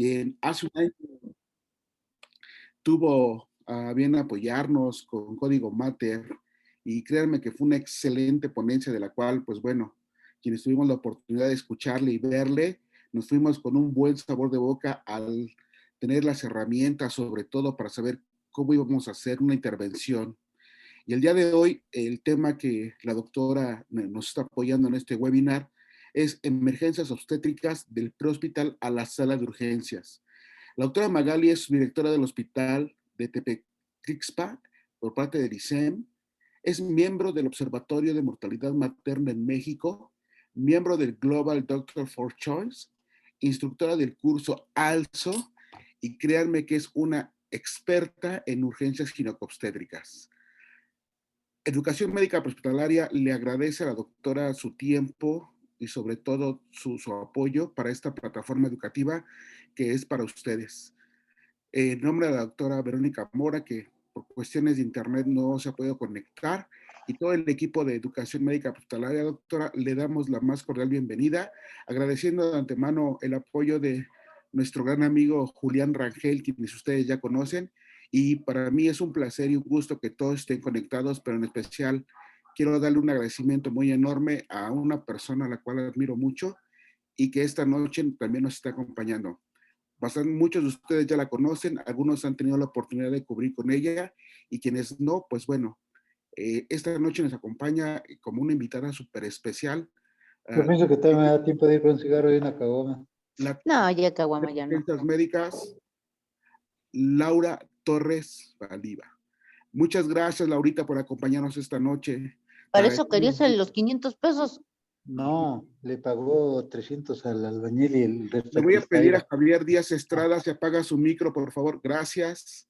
quien hace un año tuvo a bien apoyarnos con Código Mater, y créanme que fue una excelente ponencia de la cual, pues bueno, quienes tuvimos la oportunidad de escucharle y verle, nos fuimos con un buen sabor de boca al tener las herramientas, sobre todo para saber cómo íbamos a hacer una intervención. Y el día de hoy, el tema que la doctora nos está apoyando en este webinar es emergencias obstétricas del prehospital a la sala de urgencias. La doctora Magali es directora del Hospital de Tepecrixpa por parte del ISEM, es miembro del Observatorio de Mortalidad Materna en México, miembro del Global Doctor for Choice, instructora del curso ALSO, y créanme que es una experta en urgencias ginecobstétricas. Educación Médica Prehospitalaria le agradece a la doctora su tiempo y sobre todo su apoyo para esta plataforma educativa que es para ustedes. En nombre de la doctora Verónica Mora, que por cuestiones de internet no se ha podido conectar, y todo el equipo de Educación Médica Hospitalaria, doctora, le damos la más cordial bienvenida, agradeciendo de antemano el apoyo de nuestro gran amigo Julián Rangel, quienes ustedes ya conocen, y para mí es un placer y un gusto que todos estén conectados, pero en especial quiero darle un agradecimiento muy enorme a una persona a la cual admiro mucho y que esta noche también nos está acompañando. Muchos de ustedes ya la conocen, algunos han tenido la oportunidad de cubrir con ella y quienes no, pues bueno, esta noche nos acompaña como una invitada súper especial. Yo pienso que también me da tiempo de ir con un cigarro y una caguama. La No, ya caguama, ya no. Ciencias Médicas, Laura Torres Valiva. Muchas gracias, Laurita, por acompañarnos esta noche. Te Para eso querías agradecemos. los 500 pesos. No, le pagó 300 al albañil y el resto Le al voy a pedir a Pistaira. Javier Díaz Estrada si apaga su micro, por favor. Gracias.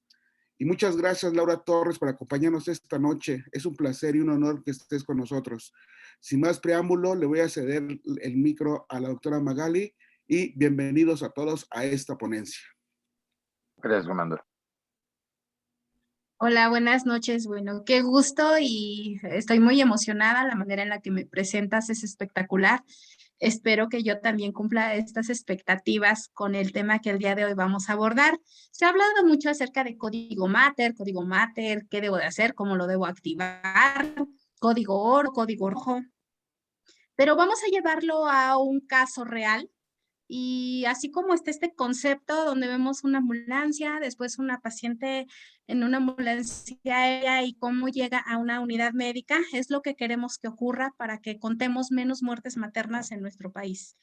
Y muchas gracias, Laura Torres, por acompañarnos esta noche. Es un placer y un honor que estés con nosotros. Sin más preámbulo, le voy a ceder el micro a la doctora Magali y bienvenidos a todos a esta ponencia. Gracias, Fernando. Hola, buenas noches. Bueno, qué gusto y estoy muy emocionada. La manera en la que me presentas es espectacular. Espero que yo también cumpla estas expectativas con el tema que el día de hoy vamos a abordar. Se ha hablado mucho acerca de código Mater, qué debo de hacer, cómo lo debo activar, código oro, código rojo. Pero vamos a llevarlo a un caso real. Y así como está este concepto donde vemos una ambulancia, después una paciente en una ambulancia aérea y cómo llega a una unidad médica, es lo que queremos que ocurra para que contemos menos muertes maternas en nuestro país.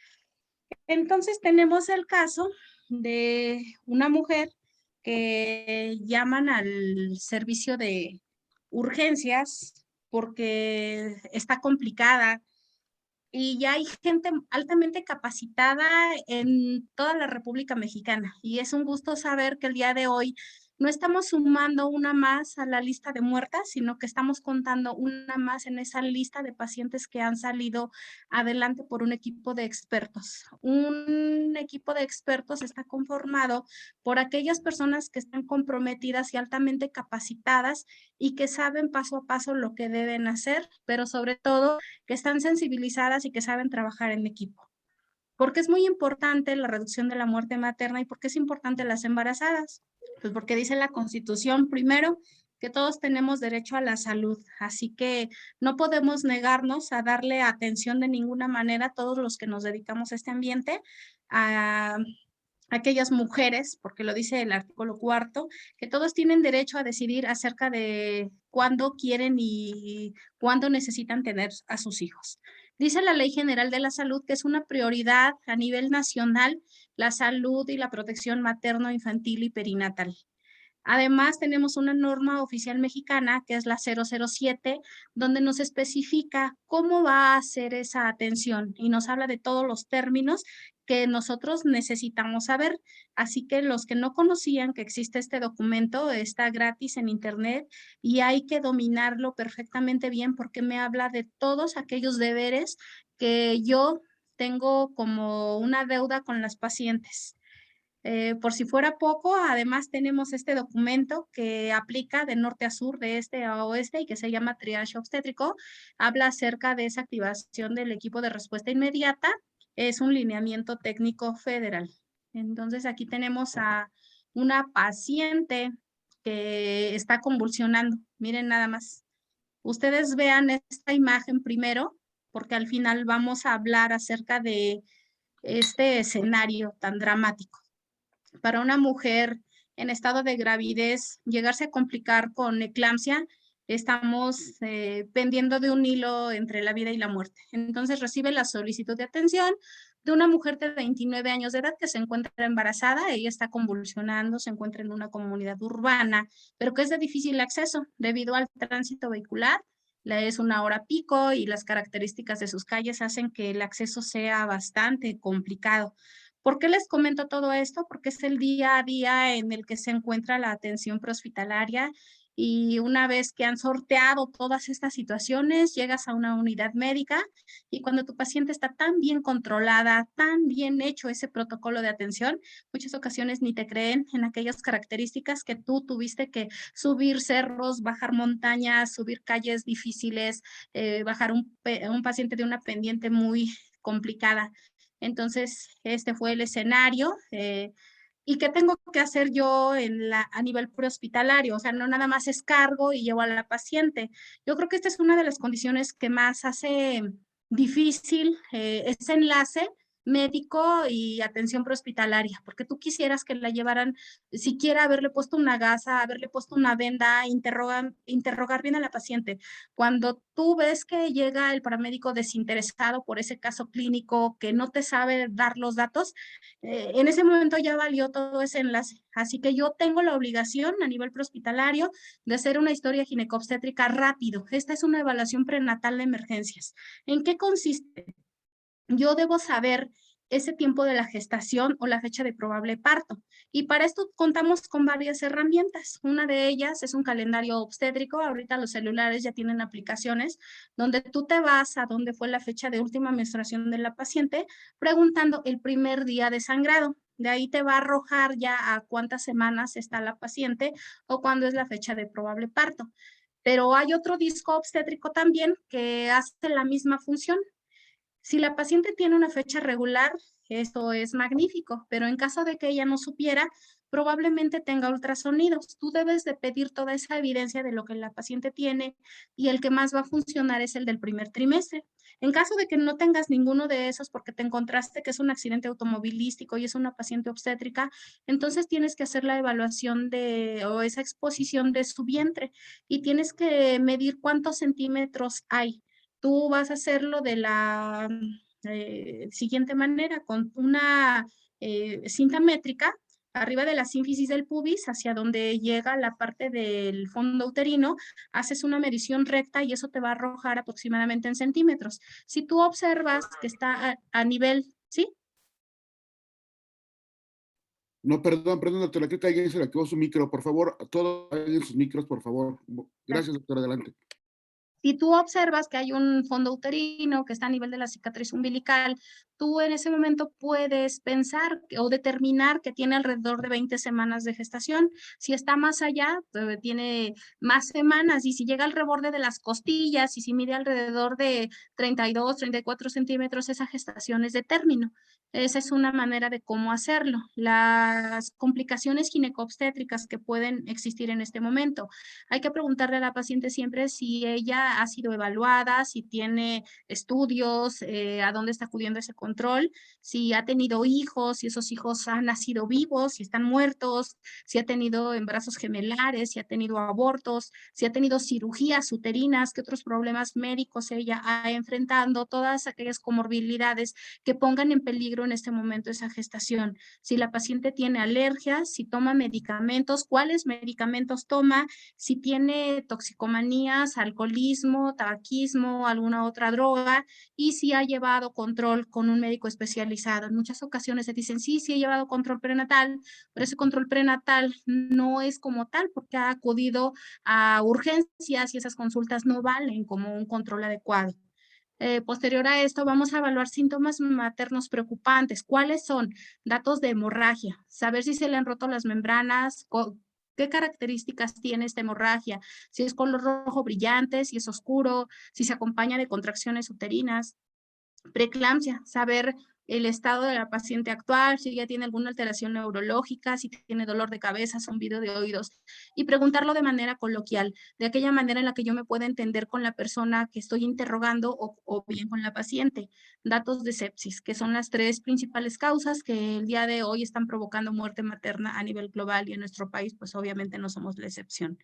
Entonces tenemos el caso de una mujer que llaman al servicio de urgencias porque está complicada, y ya hay gente altamente capacitada en toda la República Mexicana. Y es un gusto saber que el día de hoy no estamos sumando una más a la lista de muertas, sino que estamos contando una más en esa lista de pacientes que han salido adelante por un equipo de expertos. Un equipo de expertos está conformado por aquellas personas que están comprometidas y altamente capacitadas y que saben paso a paso lo que deben hacer, pero sobre todo que están sensibilizadas y que saben trabajar en equipo. ¿Por qué es muy importante la reducción de la muerte materna y por qué es importante las embarazadas? Pues porque dice la Constitución, primero, que todos tenemos derecho a la salud, así que no podemos negarnos a darle atención de ninguna manera a todos los que nos dedicamos a este ambiente, a aquellas mujeres, porque lo dice el artículo 4, que todos tienen derecho a decidir acerca de cuándo quieren y cuándo necesitan tener a sus hijos. Dice la Ley General de la Salud que es una prioridad a nivel nacional la salud y la protección materno, infantil y perinatal. Además, tenemos una norma oficial mexicana, que es la 007, donde nos especifica cómo va a ser esa atención y nos habla de todos los términos que nosotros necesitamos saber. Así que los que no conocían que existe este documento, está gratis en internet y hay que dominarlo perfectamente bien porque me habla de todos aquellos deberes que yo tengo como una deuda con las pacientes. Por si fuera poco, además tenemos este documento que aplica de norte a sur, de este a oeste y que se llama triaje obstétrico. Habla acerca de esa activación del equipo de respuesta inmediata. Es un lineamiento técnico federal. Entonces aquí tenemos a una paciente que está convulsionando. Miren nada más. Ustedes vean esta imagen primero, porque al final vamos a hablar acerca de este escenario tan dramático. Para una mujer en estado de gravidez, llegarse a complicar con eclampsia, estamos pendiendo de un hilo entre la vida y la muerte. Entonces recibe la solicitud de atención de una mujer de 29 años de edad que se encuentra embarazada, ella está convulsionando, se encuentra en una comunidad urbana, pero que es de difícil acceso debido al tránsito vehicular. Es una hora pico y las características de sus calles hacen que el acceso sea bastante complicado. ¿Por qué les comento todo esto? Porque es el día a día en el que se encuentra la atención prehospitalaria y una vez que han sorteado todas estas situaciones, llegas a una unidad médica y cuando tu paciente está tan bien controlada, tan bien hecho ese protocolo de atención, muchas ocasiones ni te creen en aquellas características que tú tuviste que subir cerros, bajar montañas, subir calles difíciles, bajar un paciente de una pendiente muy complicada. Entonces, este fue el escenario. ¿Y qué tengo que hacer yo a nivel prehospitalario? O sea, no nada más es cargo y llevo a la paciente. Yo creo que esta es una de las condiciones que más hace difícil ese enlace médico y atención prehospitalaria, porque tú quisieras que la llevaran, siquiera haberle puesto una gasa, haberle puesto una venda, interrogar bien a la paciente. Cuando tú ves que llega el paramédico desinteresado por ese caso clínico, que no te sabe dar los datos, en ese momento ya valió todo ese enlace. Así que yo tengo la obligación a nivel prehospitalario de hacer una historia ginecobstétrica rápido. Esta es una evaluación prenatal de emergencias. ¿En qué consiste? Yo debo saber ese tiempo de la gestación o la fecha de probable parto. Y para esto contamos con varias herramientas. Una de ellas es un calendario obstétrico. Ahorita los celulares ya tienen aplicaciones donde tú te vas a dónde fue la fecha de última menstruación de la paciente, preguntando el primer día de sangrado. De ahí te va a arrojar ya a cuántas semanas está la paciente o cuándo es la fecha de probable parto. Pero hay otro disco obstétrico también que hace la misma función. Si la paciente tiene una fecha regular, esto es magnífico, pero en caso de que ella no supiera, probablemente tenga ultrasonidos. Tú debes de pedir toda esa evidencia de lo que la paciente tiene y el que más va a funcionar es el del primer trimestre. En caso de que no tengas ninguno de esos porque te encontraste que es un accidente automovilístico y es una paciente obstétrica, entonces tienes que hacer la evaluación o esa exposición de su vientre y tienes que medir cuántos centímetros hay. Tú vas a hacerlo de la siguiente manera, con una cinta métrica arriba de la sínfisis del pubis, hacia donde llega la parte del fondo uterino, haces una medición recta y eso te va a arrojar aproximadamente en centímetros. Si tú observas que está a nivel, ¿sí? No, perdón, doctora, creo que alguien se le activó su micro, por favor, todos apaguen sus micros, por favor. Gracias, doctora, adelante. Si tú observas que hay un fondo uterino que está a nivel de la cicatriz umbilical, tú en ese momento puedes pensar o determinar que tiene alrededor de 20 semanas de gestación. Si está más allá, tiene más semanas. Y si llega al reborde de las costillas y si mide alrededor de 32, 34 centímetros, esa gestación es de término. Esa es una manera de cómo hacerlo. Las complicaciones ginecobstétricas que pueden existir en este momento. Hay que preguntarle a la paciente siempre si ella ha sido evaluada, si tiene estudios, a dónde está acudiendo ese control, si ha tenido hijos, si esos hijos han nacido vivos, si están muertos, si ha tenido embarazos gemelares, si ha tenido abortos, si ha tenido cirugías uterinas, qué otros problemas médicos ella ha enfrentado, todas aquellas comorbilidades que pongan en peligro en este momento esa gestación. Si la paciente tiene alergias, si toma medicamentos, cuáles medicamentos toma, si tiene toxicomanías, alcoholismo, tabaquismo, alguna otra droga y si ha llevado control con un médico especializado. En muchas ocasiones se dicen, sí, sí he llevado control prenatal, pero ese control prenatal no es como tal porque ha acudido a urgencias y esas consultas no valen como un control adecuado. Posterior a esto, vamos a evaluar síntomas maternos preocupantes. ¿Cuáles son? Datos de hemorragia, saber si se le han roto las membranas, qué características tiene esta hemorragia, si es color rojo brillante, si es oscuro, si se acompaña de contracciones uterinas. Preeclampsia, saber el estado de la paciente actual, si ella tiene alguna alteración neurológica, si tiene dolor de cabeza, zumbido de oídos, y preguntarlo de manera coloquial, de aquella manera en la que yo me pueda entender con la persona que estoy interrogando o bien con la paciente. Datos de sepsis, que son las 3 principales causas que el día de hoy están provocando muerte materna a nivel global y en nuestro país, pues obviamente no somos la excepción.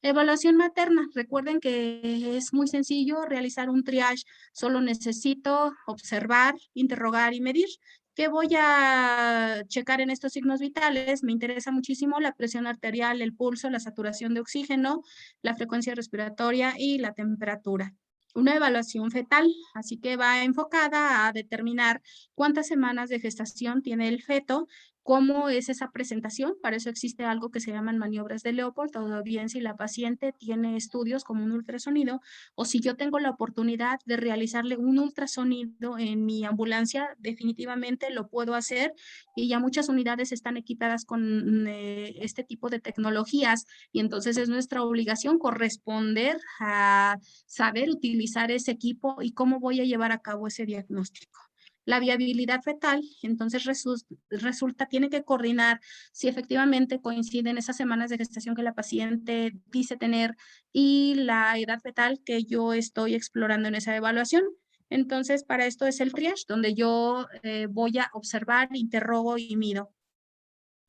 Evaluación materna. Recuerden que es muy sencillo realizar un triage. Solo necesito observar, interrogar y medir. ¿Qué voy a checar en estos signos vitales? Me interesa muchísimo la presión arterial, el pulso, la saturación de oxígeno, la frecuencia respiratoria y la temperatura. Una evaluación fetal, así que va enfocada a determinar cuántas semanas de gestación tiene el feto, cómo es esa presentación. Para eso existe algo que se llaman maniobras de Leopold, o bien si la paciente tiene estudios como un ultrasonido, o si yo tengo la oportunidad de realizarle un ultrasonido en mi ambulancia, definitivamente lo puedo hacer, y ya muchas unidades están equipadas con este tipo de tecnologías, y entonces es nuestra obligación corresponder a saber utilizar ese equipo y cómo voy a llevar a cabo ese diagnóstico. La viabilidad fetal, entonces resulta, tiene que coordinar si efectivamente coinciden esas semanas de gestación que la paciente dice tener y la edad fetal que yo estoy explorando en esa evaluación. Entonces, para esto es el triage, donde yo voy a observar, interrogo y mido.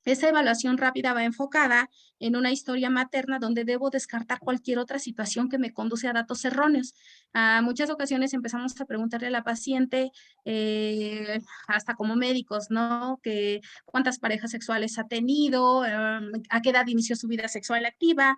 Esa evaluación rápida va enfocada en una historia materna donde debo descartar cualquier otra situación que me conduce a datos erróneos. A muchas ocasiones empezamos a preguntarle a la paciente, hasta como médicos, ¿no? Que cuántas parejas sexuales ha tenido, a qué edad inició su vida sexual activa.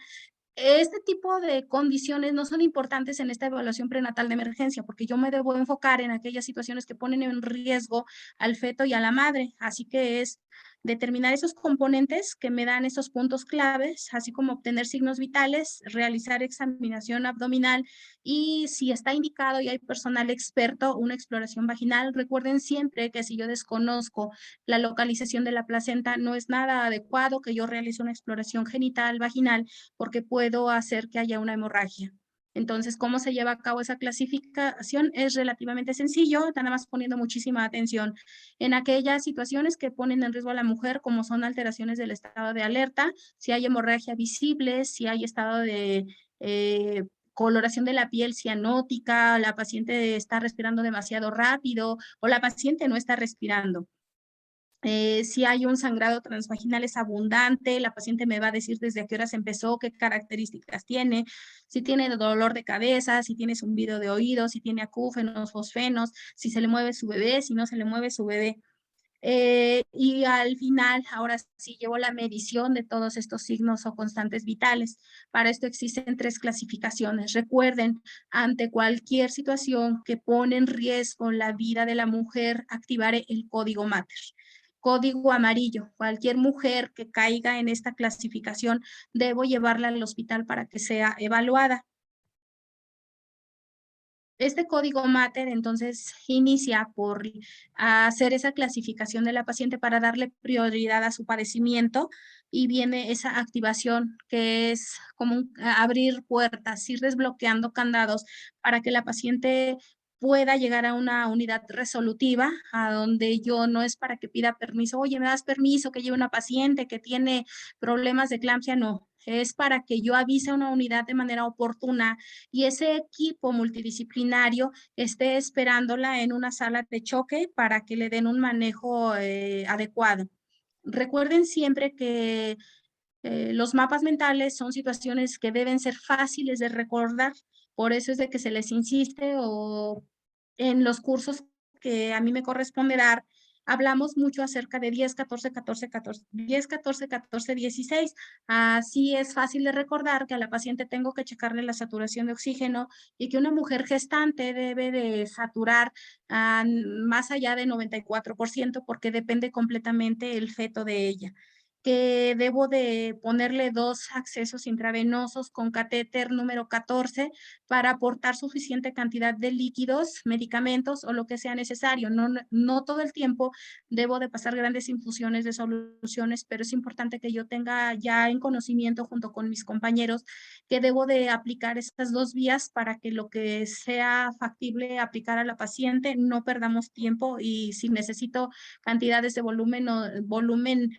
Este tipo de condiciones no son importantes en esta evaluación prenatal de emergencia, porque yo me debo enfocar en aquellas situaciones que ponen en riesgo al feto y a la madre. Así que es determinar esos componentes que me dan esos puntos claves, así como obtener signos vitales, realizar examinación abdominal y si está indicado y hay personal experto, una exploración vaginal. Recuerden siempre que si yo desconozco la localización de la placenta, no es nada adecuado que yo realice una exploración genital vaginal, porque puedo hacer que haya una hemorragia. Entonces, ¿cómo se lleva a cabo esa clasificación? Es relativamente sencillo, nada más poniendo muchísima atención en aquellas situaciones que ponen en riesgo a la mujer, como son alteraciones del estado de alerta, si hay hemorragia visible, si hay estado de coloración de la piel cianótica, la paciente está respirando demasiado rápido o la paciente no está respirando. Si hay un sangrado transvaginal es abundante, la paciente me va a decir desde a qué horas empezó, qué características tiene, si tiene dolor de cabeza, si tiene zumbido de oídos, si tiene acúfenos, fosfenos, si se le mueve su bebé, si no se le mueve su bebé. Y al final, ahora sí llevo la medición de todos estos signos o constantes vitales. Para esto existen 3 clasificaciones. Recuerden, ante cualquier situación que pone en riesgo la vida de la mujer, activaré el código MATER. Código amarillo. Cualquier mujer que caiga en esta clasificación, debo llevarla al hospital para que sea evaluada. Este código MATER entonces inicia por hacer esa clasificación de la paciente para darle prioridad a su padecimiento, y viene esa activación que es como abrir puertas, ir desbloqueando candados para que la paciente pueda llegar a una unidad resolutiva, a donde yo no es para que pida permiso, oye, ¿me das permiso que lleve una paciente que tiene problemas de eclampsia? No, es para que yo avise a una unidad de manera oportuna y ese equipo multidisciplinario esté esperándola en una sala de choque para que le den un manejo adecuado. Recuerden siempre que los mapas mentales son situaciones que deben ser fáciles de recordar, por eso es de que se les insiste, o en los cursos que a mí me corresponde dar, hablamos mucho acerca de 10, 14, 14, 14, 10, 14, 14, 16. Así es fácil de recordar que a la paciente tengo que checarle la saturación de oxígeno y que una mujer gestante debe de saturar más allá de 94% porque depende completamente el feto de ella. que debo de ponerle 2 accesos intravenosos con catéter número 14 para aportar suficiente cantidad de líquidos, medicamentos o lo que sea necesario. No todo el tiempo debo de pasar grandes infusiones de soluciones, pero es importante que yo tenga ya en conocimiento junto con mis compañeros que debo de aplicar estas 2 vías para que lo que sea factible aplicar a la paciente no perdamos tiempo, y si necesito cantidades de volumen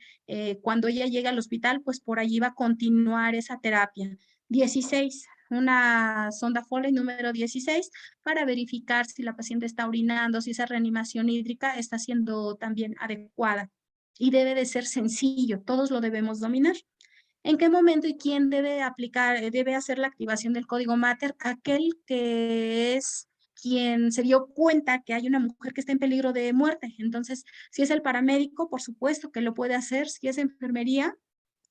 cuando ella llega al hospital, pues por allí va a continuar esa terapia. 16, una sonda Foley número 16 para verificar si la paciente está orinando, si esa reanimación hídrica está siendo también adecuada. Y debe de ser sencillo, todos lo debemos dominar. ¿En qué momento y quién debe debe hacer la activación del código Mater? Aquel que es quien se dio cuenta que hay una mujer que está en peligro de muerte. Entonces, si es el paramédico, por supuesto que lo puede hacer. Si es enfermería,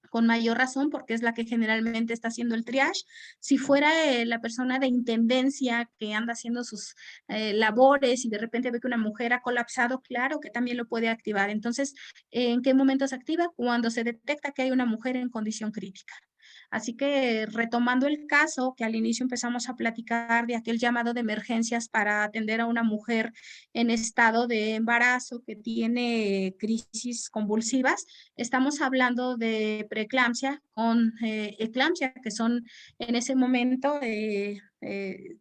con mayor razón, porque es la que generalmente está haciendo el triage. Si fuera la persona de intendencia que anda haciendo sus labores y de repente ve que una mujer ha colapsado, claro que también lo puede activar. Entonces, ¿en qué momento se activa? Cuando se detecta que hay una mujer en condición crítica. Así que retomando el caso que al inicio empezamos a platicar de aquel llamado de emergencias para atender a una mujer en estado de embarazo que tiene crisis convulsivas, estamos hablando de preeclampsia con eclampsia, que son en ese momento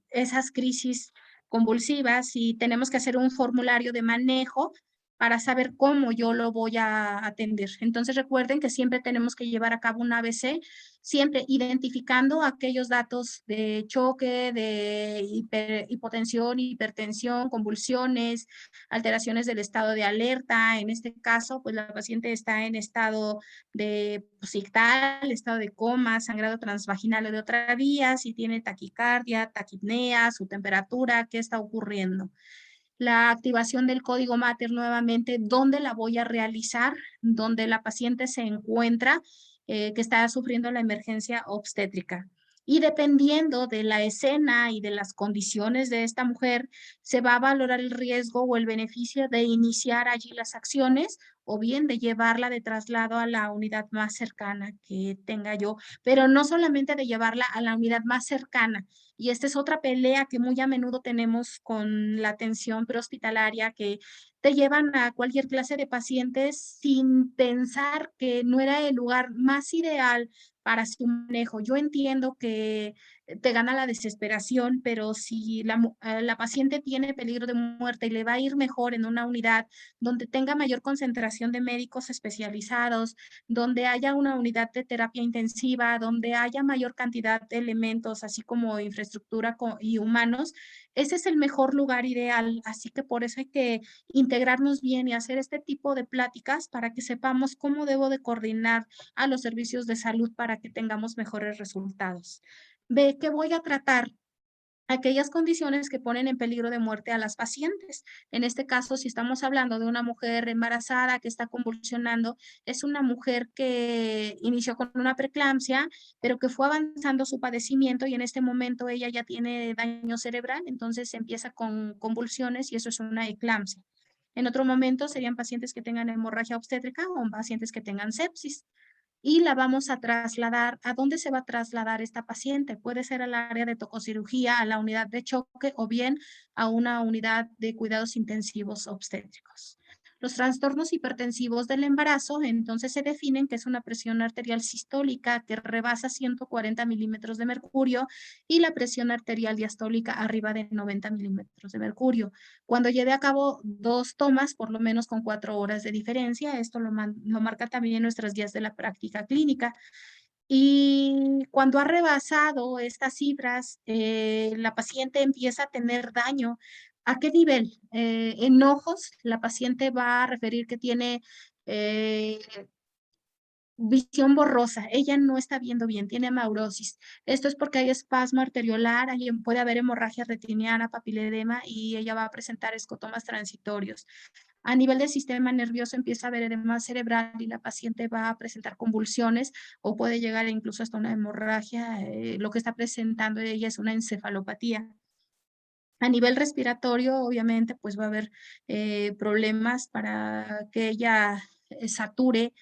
esas crisis convulsivas, y tenemos que hacer un formulario de manejo para saber cómo yo lo voy a atender. Entonces recuerden que siempre tenemos que llevar a cabo un ABC, siempre identificando aquellos datos de choque, de hipotensión, hipertensión, convulsiones, alteraciones del estado de alerta. En este caso, pues la paciente está en estado de ictal, estado de coma, sangrado transvaginal o de otra vía, si tiene taquicardia, taquipnea, su temperatura, qué está ocurriendo. La activación del código Mater nuevamente, ¿dónde la voy a realizar? Donde la paciente se encuentra, que está sufriendo la emergencia obstétrica. Y dependiendo de la escena y de las condiciones de esta mujer, se va a valorar el riesgo o el beneficio de iniciar allí las acciones o bien de llevarla de traslado a la unidad más cercana que tenga yo, pero no solamente de llevarla a la unidad más cercana. Y esta es otra pelea que muy a menudo tenemos con la atención prehospitalaria, que te llevan a cualquier clase de pacientes sin pensar que no era el lugar más ideal para su manejo. Yo entiendo que te gana la desesperación, pero si la paciente tiene peligro de muerte y le va a ir mejor en una unidad donde tenga mayor concentración de médicos especializados, donde haya una unidad de terapia intensiva, donde haya mayor cantidad de elementos, así como infraestructura y humanos, ese es el mejor lugar ideal. Así que por eso hay que integrarnos bien y hacer este tipo de pláticas para que sepamos cómo debo de coordinar a los servicios de salud para que tengamos mejores resultados. Ve que voy a tratar aquellas condiciones que ponen en peligro de muerte a las pacientes. En este caso, si estamos hablando de una mujer embarazada que está convulsionando, es una mujer que inició con una preeclampsia, pero que fue avanzando su padecimiento y en este momento ella ya tiene daño cerebral, entonces empieza con convulsiones y eso es una eclampsia. En otro momento serían pacientes que tengan hemorragia obstétrica o pacientes que tengan sepsis. Y la vamos a trasladar. ¿A dónde se va a trasladar esta paciente? Puede ser al área de tococirugía, a la unidad de choque o bien a una unidad de cuidados intensivos obstétricos. Los trastornos hipertensivos del embarazo, entonces se definen que es una presión arterial sistólica que rebasa 140 milímetros de mercurio y la presión arterial diastólica arriba de 90 milímetros de mercurio. Cuando lleve a cabo 2 tomas, por lo menos con 4 horas de diferencia, esto lo marca también nuestras guías de la práctica clínica. Y cuando ha rebasado estas cifras, la paciente empieza a tener daño. ¿A qué nivel? En ojos, la paciente va a referir que tiene visión borrosa, ella no está viendo bien, tiene amaurosis. Esto es porque hay espasmo arteriolar, puede haber hemorragia retiniana, papiledema y ella va a presentar escotomas transitorios. A nivel del sistema nervioso empieza a haber edema cerebral y la paciente va a presentar convulsiones o puede llegar incluso hasta una hemorragia. Lo que está presentando ella es una encefalopatía. A nivel respiratorio, obviamente, pues va a haber problemas para que ella sature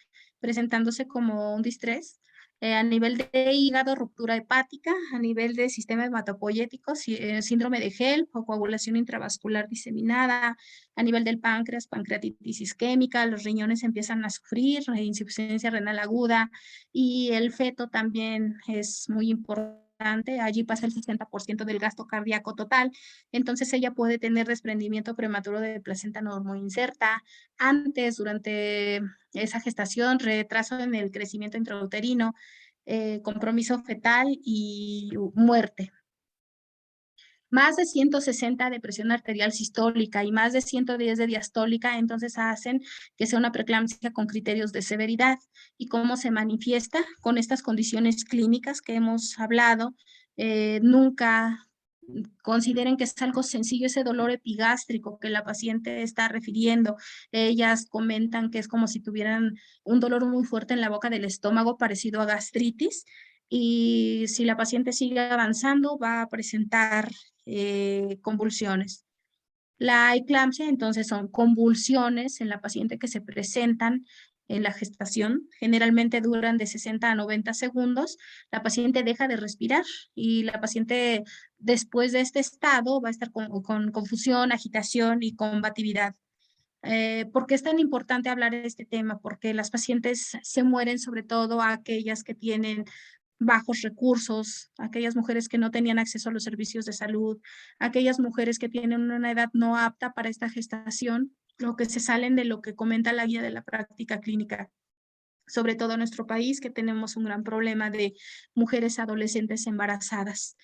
presentándose como un distrés. A nivel de hígado, ruptura hepática, a nivel de sistema hematopoyético, síndrome de HELP o coagulación intravascular diseminada, a nivel del páncreas, pancreatitis isquémica, los riñones empiezan a sufrir, insuficiencia renal aguda y el feto también es muy importante. Allí pasa el 60% del gasto cardíaco total, entonces ella puede tener desprendimiento prematuro de placenta normoinserta, antes, durante esa gestación, retraso en el crecimiento intrauterino, compromiso fetal y muerte. Más de 160 de presión arterial sistólica y más de 110 de diastólica, entonces hacen que sea una preeclampsia con criterios de severidad. ¿Y cómo se manifiesta? Con estas condiciones clínicas que hemos hablado. Nunca consideren que es algo sencillo ese dolor epigástrico que la paciente está refiriendo. Ellas comentan que es como si tuvieran un dolor muy fuerte en la boca del estómago parecido a gastritis, y si la paciente sigue avanzando va a presentar convulsiones. La eclampsia, entonces, son convulsiones en la paciente que se presentan en la gestación, generalmente duran de 60 a 90 segundos, la paciente deja de respirar y la paciente después de este estado va a estar con confusión, agitación y combatividad. ¿Por qué es tan importante hablar de este tema? Porque las pacientes se mueren, sobre todo aquellas que tienen bajos recursos, aquellas mujeres que no tenían acceso a los servicios de salud, aquellas mujeres que tienen una edad no apta para esta gestación, lo que se salen de lo que comenta la guía de la práctica clínica, sobre todo en nuestro país, que tenemos un gran problema de mujeres adolescentes embarazadas,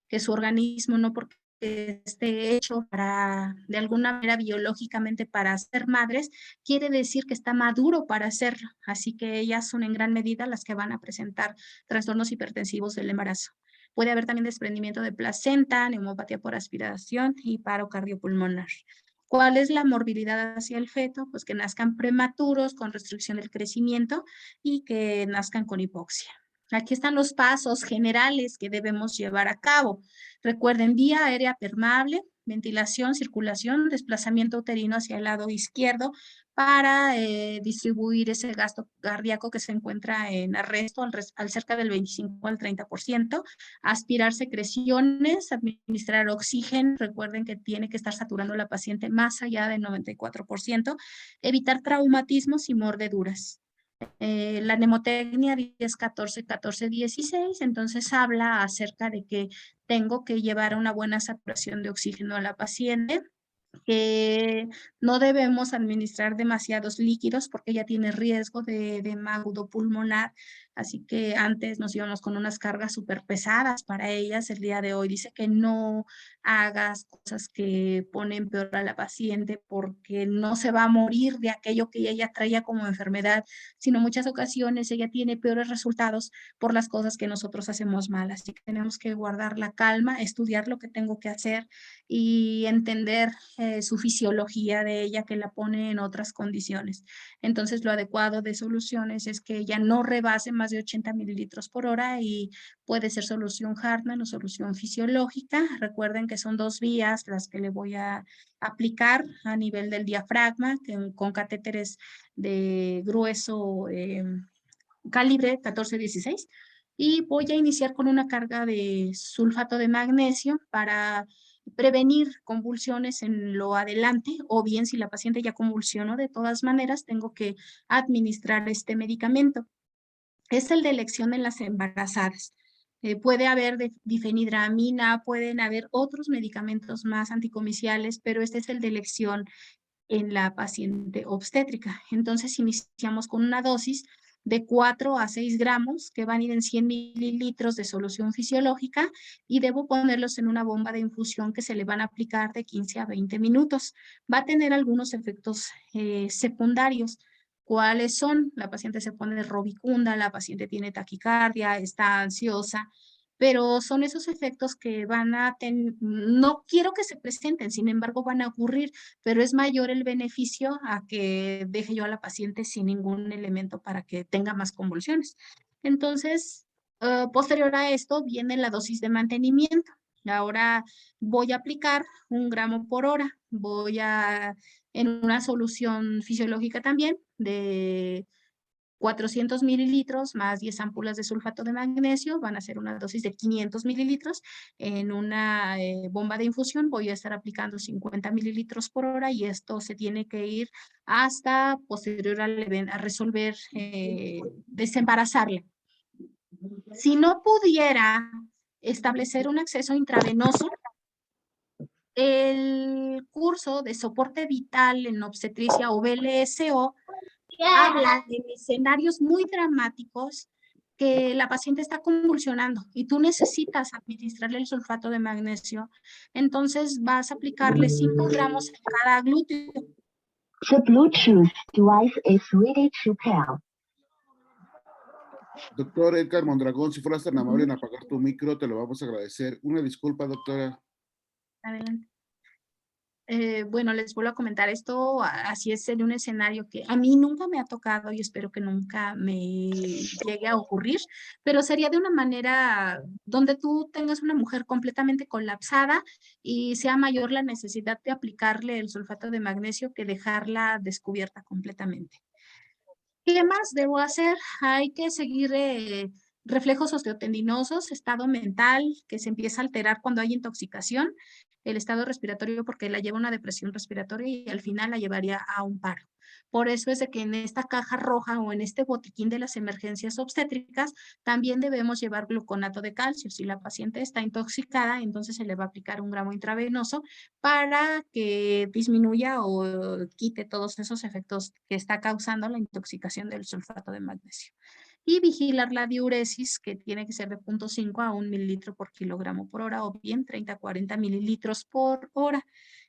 que su organismo no porque esté hecho para, de alguna manera biológicamente para ser madres, quiere decir que está maduro para hacerlo. Así que ellas son en gran medida las que van a presentar trastornos hipertensivos del embarazo. Puede haber también desprendimiento de placenta, neumopatía por aspiración y paro cardiopulmonar. ¿Cuál es la morbilidad hacia el feto? Pues que nazcan prematuros con restricción del crecimiento y que nazcan con hipoxia. Aquí están los pasos generales que debemos llevar a cabo. Recuerden, vía aérea permeable, ventilación, circulación, desplazamiento uterino hacia el lado izquierdo para distribuir ese gasto cardíaco que se encuentra en arresto al cerca del 25 al 30%, aspirar secreciones, administrar oxígeno, recuerden que tiene que estar saturando la paciente más allá del 94%, evitar traumatismos y mordeduras. La mnemotecnia 10-14-14-16, entonces habla acerca de que tengo que llevar una buena saturación de oxígeno a la paciente, que no debemos administrar demasiados líquidos porque ella tiene riesgo de edema agudo pulmonar, así que antes nos íbamos con unas cargas súper pesadas para ellas. El día de hoy dice que no hagas cosas que ponen peor a la paciente porque no se va a morir de aquello que ella traía como enfermedad, sino en muchas ocasiones ella tiene peores resultados por las cosas que nosotros hacemos mal, así que tenemos que guardar la calma, estudiar lo que tengo que hacer y entender su fisiología de ella que la pone en otras condiciones. Entonces lo adecuado de soluciones es que ella no rebase más de 80 mililitros por hora y puede ser solución Hartmann o solución fisiológica. Recuerden que son 2 vías las que le voy a aplicar a nivel del diafragma con catéteres de grueso calibre 14-16 y voy a iniciar con una carga de sulfato de magnesio para prevenir convulsiones en lo adelante, o bien si la paciente ya convulsionó, de todas maneras tengo que administrar este medicamento. Es el de elección en las embarazadas. Puede haber difenhidramina, pueden haber otros medicamentos más anticomiciales, pero este es el de elección en la paciente obstétrica. Entonces iniciamos con una dosis de 4 a 6 gramos que van a ir en 100 mililitros de solución fisiológica y debo ponerlos en una bomba de infusión que se le van a aplicar de 15 a 20 minutos. Va a tener algunos efectos secundarios. ¿Cuáles son? La paciente se pone robicunda, la paciente tiene taquicardia, está ansiosa, pero son esos efectos que van a tener, no quiero que se presenten, sin embargo van a ocurrir, pero es mayor el beneficio a que deje yo a la paciente sin ningún elemento para que tenga más convulsiones. Entonces, posterior a esto viene la dosis de mantenimiento. Ahora voy a aplicar 1 gramo por hora. Voy a, en una solución fisiológica también, de 400 mililitros más 10 ámpulas de sulfato de magnesio, van a ser una dosis de 500 mililitros. En una bomba de infusión voy a estar aplicando 50 mililitros por hora y esto se tiene que ir hasta posterior a resolver, desembarazarla. Si no pudiera establecer un acceso intravenoso, el curso de soporte vital en obstetricia o BLSO habla de escenarios muy dramáticos que la paciente está convulsionando y tú necesitas administrarle el sulfato de magnesio. Entonces vas a aplicarle 5 gramos en cada glúteo. The Bluetooth device is ready to pair. Doctor Edgar Mondragón, si fueras tan amable en apagar tu micro, te lo vamos a agradecer. Una disculpa, doctora. Adelante. Bueno, les vuelvo a comentar esto, así es en un escenario que a mí nunca me ha tocado y espero que nunca me llegue a ocurrir, pero sería de una manera donde tú tengas una mujer completamente colapsada y sea mayor la necesidad de aplicarle el sulfato de magnesio que dejarla descubierta completamente. ¿Qué más debo hacer? Hay que seguir reflejos osteotendinosos, estado mental que se empieza a alterar cuando hay intoxicación, el estado respiratorio porque la lleva a una depresión respiratoria y al final la llevaría a un paro. Por eso es de que en esta caja roja o en este botiquín de las emergencias obstétricas también debemos llevar gluconato de calcio. Si la paciente está intoxicada, entonces se le va a aplicar 1 gramo intravenoso para que disminuya o quite todos esos efectos que está causando la intoxicación del sulfato de magnesio. Y vigilar la diuresis, que tiene que ser de 0.5 a 1 mililitro por kilogramo por hora o bien 30 a 40 mililitros por hora.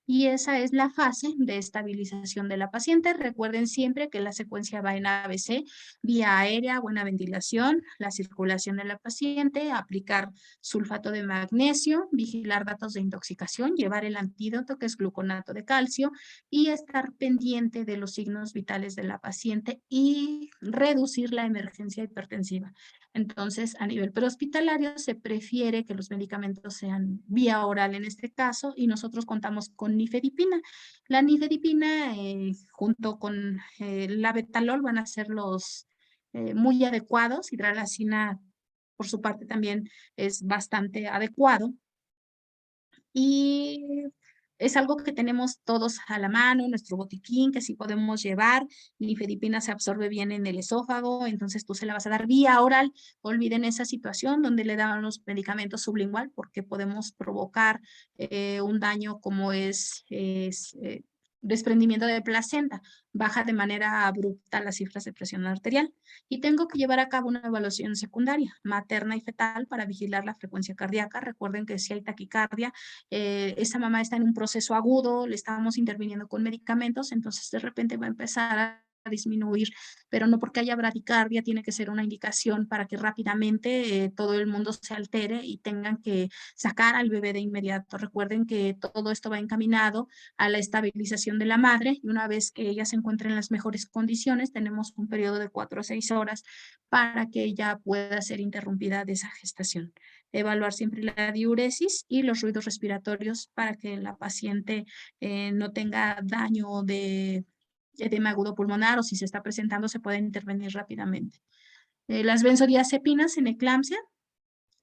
Y esa es la fase de estabilización de la paciente. Recuerden siempre que la secuencia va en ABC, vía aérea, buena ventilación, la circulación de la paciente, aplicar sulfato de magnesio, vigilar datos de intoxicación, llevar el antídoto que es gluconato de calcio y estar pendiente de los signos vitales de la paciente y reducir la emergencia hipertensiva. Entonces, a nivel prehospitalario se prefiere que los medicamentos sean vía oral en este caso y nosotros contamos con nifedipina. La nifedipina junto con la betalol van a ser los muy adecuados. Hidralacina por su parte también es bastante adecuado. Y es algo que tenemos todos a la mano, nuestro botiquín, que sí podemos llevar. Nifedipina se absorbe bien en el esófago, entonces tú se la vas a dar vía oral. Olviden esa situación donde le dan los medicamentos sublingual porque podemos provocar un daño como es desprendimiento de placenta, baja de manera abrupta las cifras de presión arterial y tengo que llevar a cabo una evaluación secundaria, materna y fetal para vigilar la frecuencia cardíaca. Recuerden que si hay taquicardia, esa mamá está en un proceso agudo, le estamos interviniendo con medicamentos, entonces de repente va a empezar a disminuir, pero no porque haya bradicardia tiene que ser una indicación para que rápidamente todo el mundo se altere y tengan que sacar al bebé de inmediato. Recuerden que todo esto va encaminado a la estabilización de la madre y una vez que ella se encuentre en las mejores condiciones, tenemos un periodo de 4 a 6 horas para que ella pueda ser interrumpida de esa gestación. Evaluar siempre la diuresis y los ruidos respiratorios para que la paciente no tenga daño de edema agudo pulmonar o si se está presentando se puede intervenir rápidamente. Las benzodiazepinas en eclampsia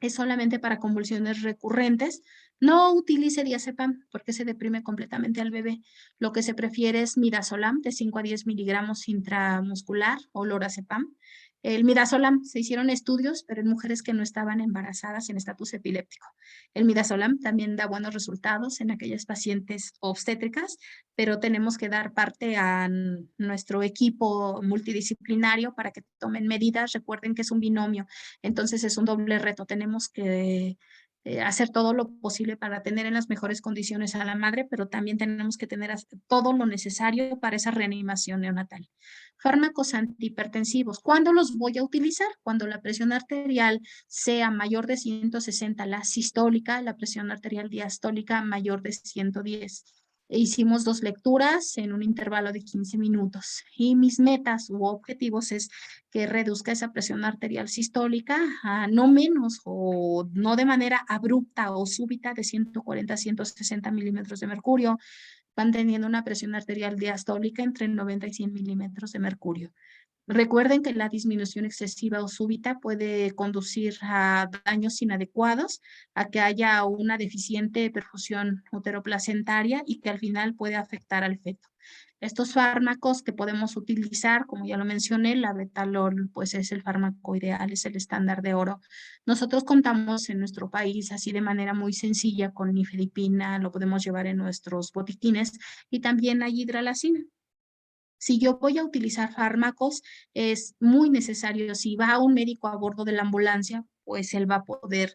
es solamente para convulsiones recurrentes. No utilice diazepam porque se deprime completamente al bebé. Lo que se prefiere es midazolam de 5 a 10 miligramos intramuscular o lorazepam. El midazolam se hicieron estudios, pero en mujeres que no estaban embarazadas en estatus epiléptico. El midazolam también da buenos resultados en aquellas pacientes obstétricas, pero tenemos que dar parte a nuestro equipo multidisciplinario para que tomen medidas. Recuerden que es un binomio, entonces es un doble reto. Tenemos que hacer todo lo posible para tener en las mejores condiciones a la madre, pero también tenemos que tener todo lo necesario para esa reanimación neonatal. Fármacos antihipertensivos. ¿Cuándo los voy a utilizar? Cuando la presión arterial sea mayor de 160, la sistólica, la presión arterial diastólica mayor de 110. Hicimos 2 lecturas en un intervalo de 15 minutos y mis metas u objetivos es que reduzca esa presión arterial sistólica a no menos o no de manera abrupta o súbita de 140 a 160 milímetros de mercurio, manteniendo una presión arterial diastólica entre 90 y 100 milímetros de mercurio. Recuerden que la disminución excesiva o súbita puede conducir a daños inadecuados, a que haya una deficiente perfusión uteroplacentaria y que al final puede afectar al feto. Estos fármacos que podemos utilizar, como ya lo mencioné, la Betalol, pues es el fármaco ideal, es el estándar de oro. Nosotros contamos en nuestro país así de manera muy sencilla con nifedipina, lo podemos llevar en nuestros botiquines y también hay hidralazina. Si yo voy a utilizar fármacos, es muy necesario, si va un médico a bordo de la ambulancia, pues él va a poder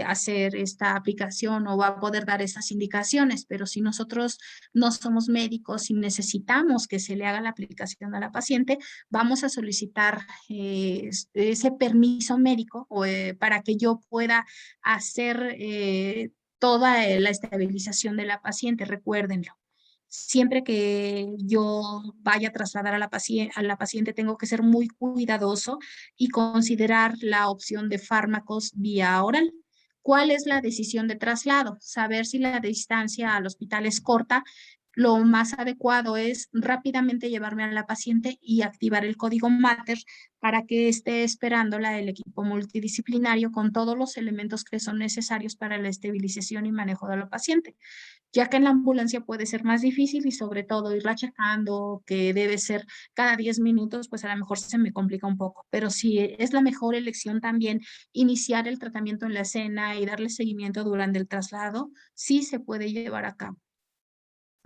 hacer esta aplicación o va a poder dar esas indicaciones, pero si nosotros no somos médicos y necesitamos que se le haga la aplicación a la paciente, vamos a solicitar ese permiso médico para que yo pueda hacer toda la estabilización de la paciente, recuérdenlo. Siempre que yo vaya a trasladar a la paciente, tengo que ser muy cuidadoso y considerar la opción de fármacos vía oral. ¿Cuál es la decisión de traslado? Saber si la distancia al hospital es corta. Lo más adecuado es rápidamente llevarme a la paciente y activar el código Mater para que esté esperándola el equipo multidisciplinario con todos los elementos que son necesarios para la estabilización y manejo de la paciente, ya que en la ambulancia puede ser más difícil y sobre todo irla checando, que debe ser cada 10 minutos, pues a lo mejor se me complica un poco, pero sí es la mejor elección también iniciar el tratamiento en la escena y darle seguimiento durante el traslado, sí se puede llevar a cabo.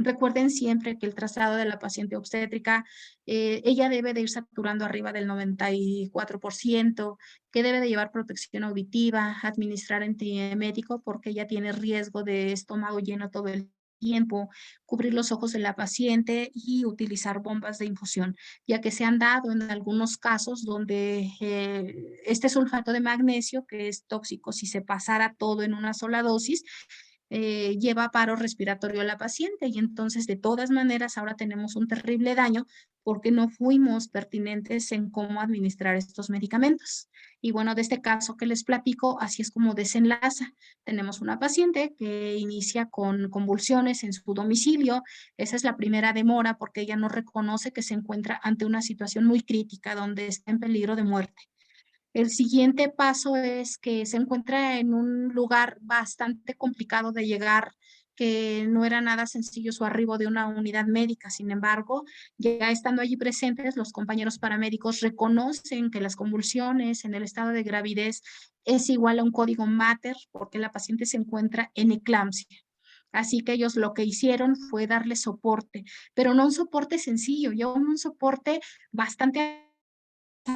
Recuerden siempre que el traslado de la paciente obstétrica, ella debe de ir saturando arriba del 94%, que debe de llevar protección auditiva, administrar antiemético porque ella tiene riesgo de estómago lleno todo el tiempo, cubrir los ojos de la paciente y utilizar bombas de infusión, ya que se han dado en algunos casos donde este sulfato de magnesio, que es tóxico si se pasara todo en una sola dosis, lleva a paro respiratorio a la paciente y entonces de todas maneras ahora tenemos un terrible daño porque no fuimos pertinentes en cómo administrar estos medicamentos. Y bueno, de este caso que les platico, así es como desenlaza. Tenemos una paciente que inicia con convulsiones en su domicilio. Esa es la primera demora porque ella no reconoce que se encuentra ante una situación muy crítica donde está en peligro de muerte. El siguiente paso es que se encuentra en un lugar bastante complicado de llegar, que no era nada sencillo su arribo de una unidad médica. Sin embargo, ya estando allí presentes, los compañeros paramédicos reconocen que las convulsiones en el estado de gravidez es igual a un código Mater porque la paciente se encuentra en eclampsia. Así que ellos lo que hicieron fue darle soporte, pero no un soporte sencillo, ya un soporte bastante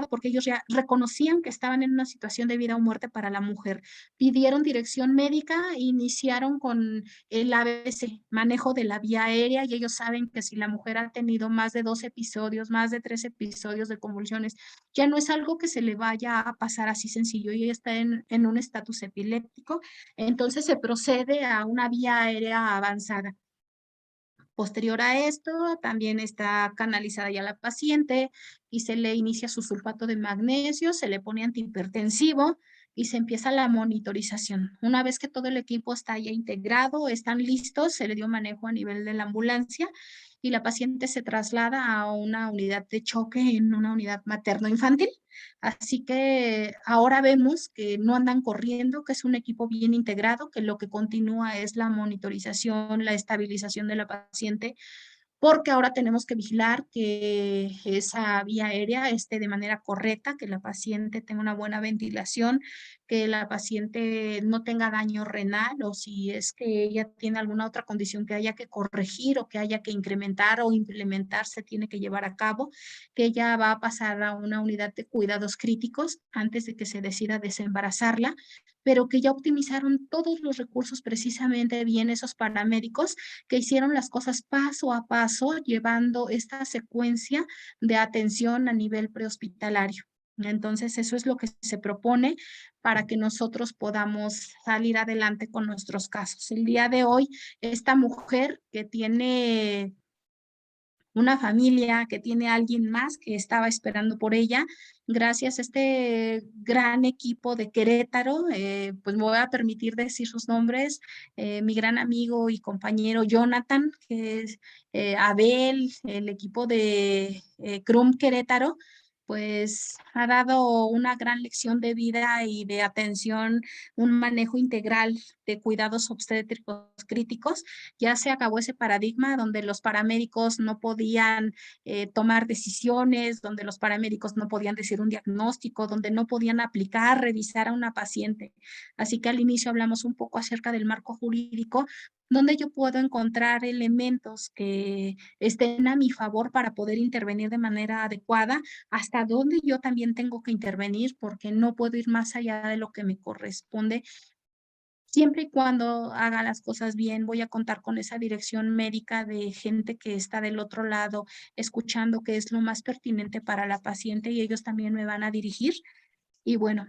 porque ellos ya reconocían que estaban en una situación de vida o muerte para la mujer. Pidieron dirección médica e iniciaron con el ABC, manejo de la vía aérea, y ellos saben que si la mujer ha tenido más de 2 episodios, más de 3 episodios de convulsiones, ya no es algo que se le vaya a pasar así sencillo, y ella está en un estatus epiléptico, entonces se procede a una vía aérea avanzada. Posterior a esto, también está canalizada ya la paciente y se le inicia su sulfato de magnesio, se le pone antihipertensivo y se empieza la monitorización. Una vez que todo el equipo está ya integrado, están listos, se le dio manejo a nivel de la ambulancia y la paciente se traslada a una unidad de choque en una unidad materno-infantil. Así que ahora vemos que no andan corriendo, que es un equipo bien integrado, que lo que continúa es la monitorización, la estabilización de la paciente, porque ahora tenemos que vigilar que esa vía aérea esté de manera correcta, que la paciente tenga una buena ventilación, que la paciente no tenga daño renal o si es que ella tiene alguna otra condición que haya que corregir o que haya que incrementar o implementar, se tiene que llevar a cabo, que ella va a pasar a una unidad de cuidados críticos antes de que se decida desembarazarla, pero que ya optimizaron todos los recursos precisamente bien esos paramédicos que hicieron las cosas paso a paso, llevando esta secuencia de atención a nivel prehospitalario. Entonces, eso es lo que se propone para que nosotros podamos salir adelante con nuestros casos. El día de hoy, esta mujer que tiene una familia, que tiene alguien más que estaba esperando por ella, gracias a este gran equipo de Querétaro, pues me voy a permitir decir sus nombres, mi gran amigo y compañero Jonathan, que es Abel, el equipo de Crum Querétaro, pues ha dado una gran lección de vida y de atención, un manejo integral de cuidados obstétricos críticos. Ya se acabó ese paradigma donde los paramédicos no podían tomar decisiones, donde los paramédicos no podían decir un diagnóstico, donde no podían aplicar, revisar a una paciente. Así que al inicio hablamos un poco acerca del marco jurídico, donde yo puedo encontrar elementos que estén a mi favor para poder intervenir de manera adecuada, hasta dónde yo también tengo que intervenir, porque no puedo ir más allá de lo que me corresponde. Siempre y cuando haga las cosas bien, voy a contar con esa dirección médica de gente que está del otro lado, escuchando qué es lo más pertinente para la paciente y ellos también me van a dirigir. Y bueno,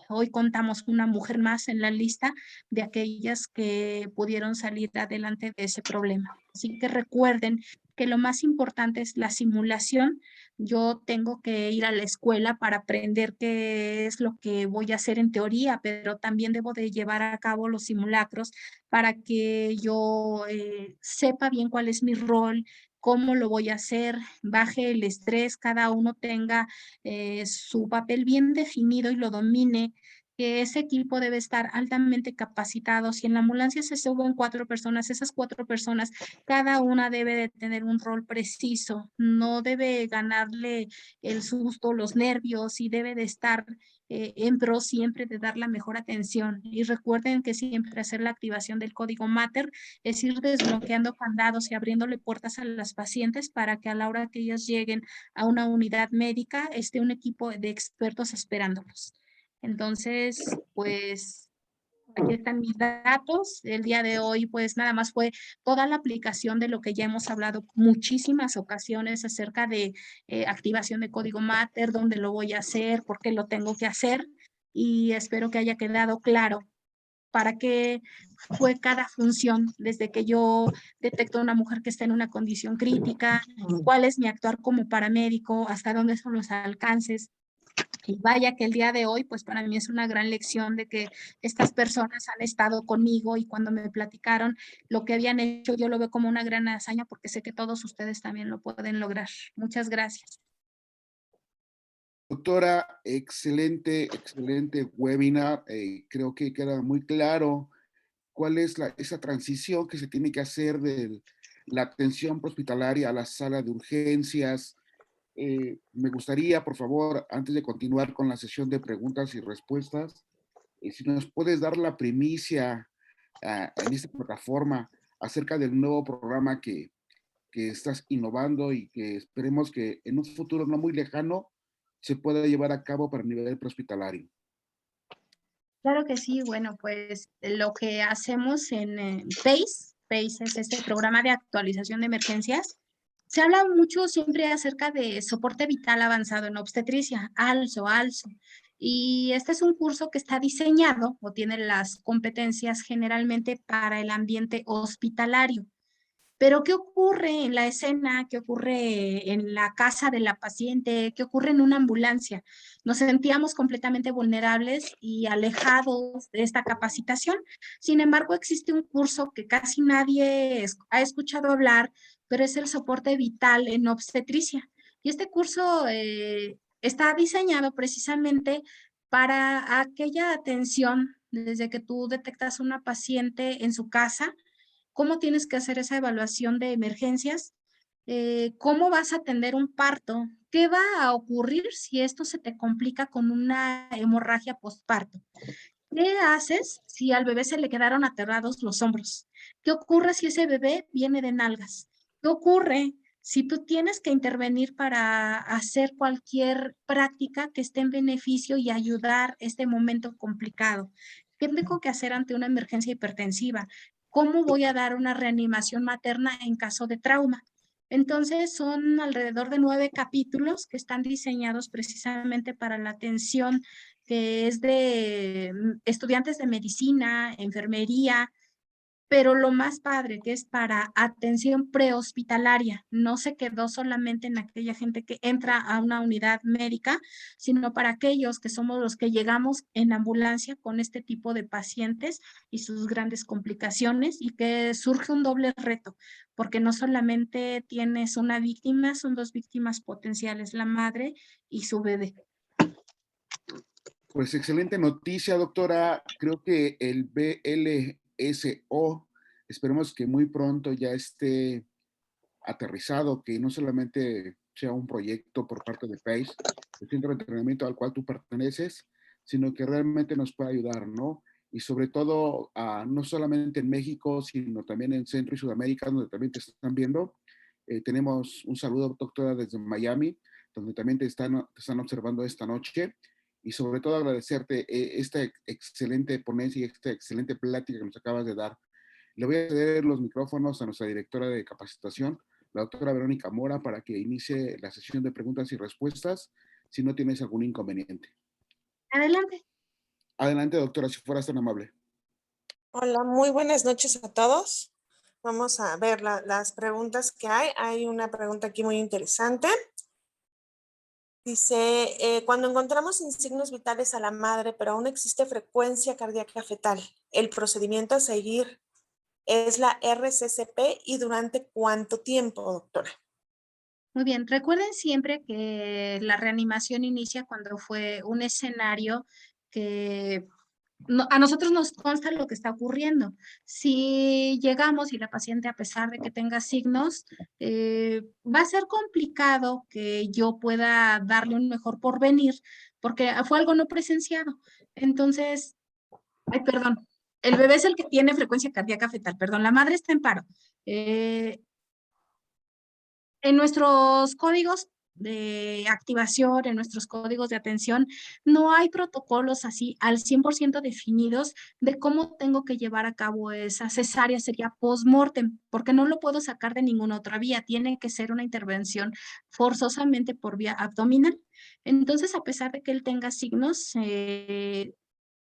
hoy contamos con una mujer más en la lista de aquellas que pudieron salir adelante de ese problema. Así que recuerden que lo más importante es la simulación. Yo tengo que ir a la escuela para aprender qué es lo que voy a hacer en teoría, pero también debo de llevar a cabo los simulacros para que yo sepa bien cuál es mi rol, cómo lo voy a hacer, baje el estrés, cada uno tenga su papel bien definido y lo domine, que ese equipo debe estar altamente capacitado. Si en la ambulancia se suben 4 personas, esas 4 personas, cada una debe de tener un rol preciso, no debe ganarle el susto, los nervios y debe de estar en pro siempre de dar la mejor atención. Y recuerden que siempre hacer la activación del código Mater es ir desbloqueando candados y abriéndole puertas a las pacientes para que a la hora que ellas lleguen a una unidad médica esté un equipo de expertos esperándolos. Entonces, pues aquí están mis datos. El día de hoy, pues nada más fue toda la aplicación de lo que ya hemos hablado muchísimas ocasiones acerca de activación de código Mater, dónde lo voy a hacer, por qué lo tengo que hacer. Y espero que haya quedado claro para qué fue cada función, desde que yo detecto a una mujer que está en una condición crítica, cuál es mi actuar como paramédico, hasta dónde son los alcances. Y vaya que el día de hoy, pues para mí es una gran lección de que estas personas han estado conmigo y cuando me platicaron lo que habían hecho, yo lo veo como una gran hazaña porque sé que todos ustedes también lo pueden lograr. Muchas gracias. Doctora, excelente webinar. Creo que queda muy claro cuál es esa transición que se tiene que hacer de la atención hospitalaria a la sala de urgencias. Me gustaría, por favor, antes de continuar con la sesión de preguntas y respuestas, si nos puedes dar la primicia en esta plataforma acerca del nuevo programa que estás innovando y que esperemos que en un futuro no muy lejano se pueda llevar a cabo para el nivel prehospitalario. Claro que sí, bueno, pues lo que hacemos en PACE es este programa de actualización de emergencias. Se habla mucho siempre acerca de soporte vital avanzado en obstetricia, ALSO. Y este es un curso que está diseñado o tiene las competencias generalmente para el ambiente hospitalario. Pero ¿qué ocurre en la escena? ¿Qué ocurre en la casa de la paciente? ¿Qué ocurre en una ambulancia? Nos sentíamos completamente vulnerables y alejados de esta capacitación. Sin embargo, existe un curso que casi nadie ha escuchado hablar, pero es el soporte vital en obstetricia. Y este curso está diseñado precisamente para aquella atención desde que tú detectas una paciente en su casa, cómo tienes que hacer esa evaluación de emergencias, cómo vas a atender un parto, qué va a ocurrir si esto se te complica con una hemorragia postparto. ¿Qué haces si al bebé se le quedaron aterrados los hombros? ¿Qué ocurre si ese bebé viene de nalgas? ¿Qué ocurre si tú tienes que intervenir para hacer cualquier práctica que esté en beneficio y ayudar este momento complicado? ¿Qué tengo que hacer ante una emergencia hipertensiva? ¿Cómo voy a dar una reanimación materna en caso de trauma? Entonces son alrededor de 9 capítulos que están diseñados precisamente para la atención que es de estudiantes de medicina, enfermería, pero lo más padre que es para atención prehospitalaria, no se quedó solamente en aquella gente que entra a una unidad médica, sino para aquellos que somos los que llegamos en ambulancia con este tipo de pacientes y sus grandes complicaciones, y que surge un doble reto, porque no solamente tienes una víctima, son dos víctimas potenciales, la madre y su bebé. Pues excelente noticia, doctora. Creo que el BLSO, esperemos que muy pronto ya esté aterrizado, que no solamente sea un proyecto por parte de PACE, el centro de entrenamiento al cual tú perteneces, sino que realmente nos pueda ayudar, ¿no? Y sobre todo, no solamente en México, sino también en Centro y Sudamérica, donde también te están viendo. Tenemos un saludo, doctora, desde Miami, donde también te están observando esta noche. Y sobre todo agradecerte esta excelente ponencia y esta excelente plática que nos acabas de dar. Le voy a ceder los micrófonos a nuestra directora de capacitación, la doctora Verónica Mora, para que inicie la sesión de preguntas y respuestas, si no tienes algún inconveniente. Adelante. Adelante, doctora, si fueras tan amable. Hola, muy buenas noches a todos. Vamos a ver las preguntas que hay. Hay una pregunta aquí muy interesante. Dice, cuando encontramos signos vitales a la madre, pero aún existe frecuencia cardíaca fetal, ¿el procedimiento a seguir es la RCCP y durante cuánto tiempo, doctora? Muy bien, recuerden siempre que la reanimación inicia cuando fue un escenario que a nosotros nos consta lo que está ocurriendo. Si llegamos y la paciente, a pesar de que tenga signos, va a ser complicado que yo pueda darle un mejor porvenir, porque fue algo no presenciado. Entonces, ay, perdón, el bebé es el que tiene frecuencia cardíaca fetal, perdón, la madre está en paro. En nuestros códigos de activación, en nuestros códigos de atención, no hay protocolos así al 100% definidos de cómo tengo que llevar a cabo esa cesárea, sería post-mortem, porque no lo puedo sacar de ninguna otra vía, tiene que ser una intervención forzosamente por vía abdominal. Entonces, a pesar de que él tenga signos,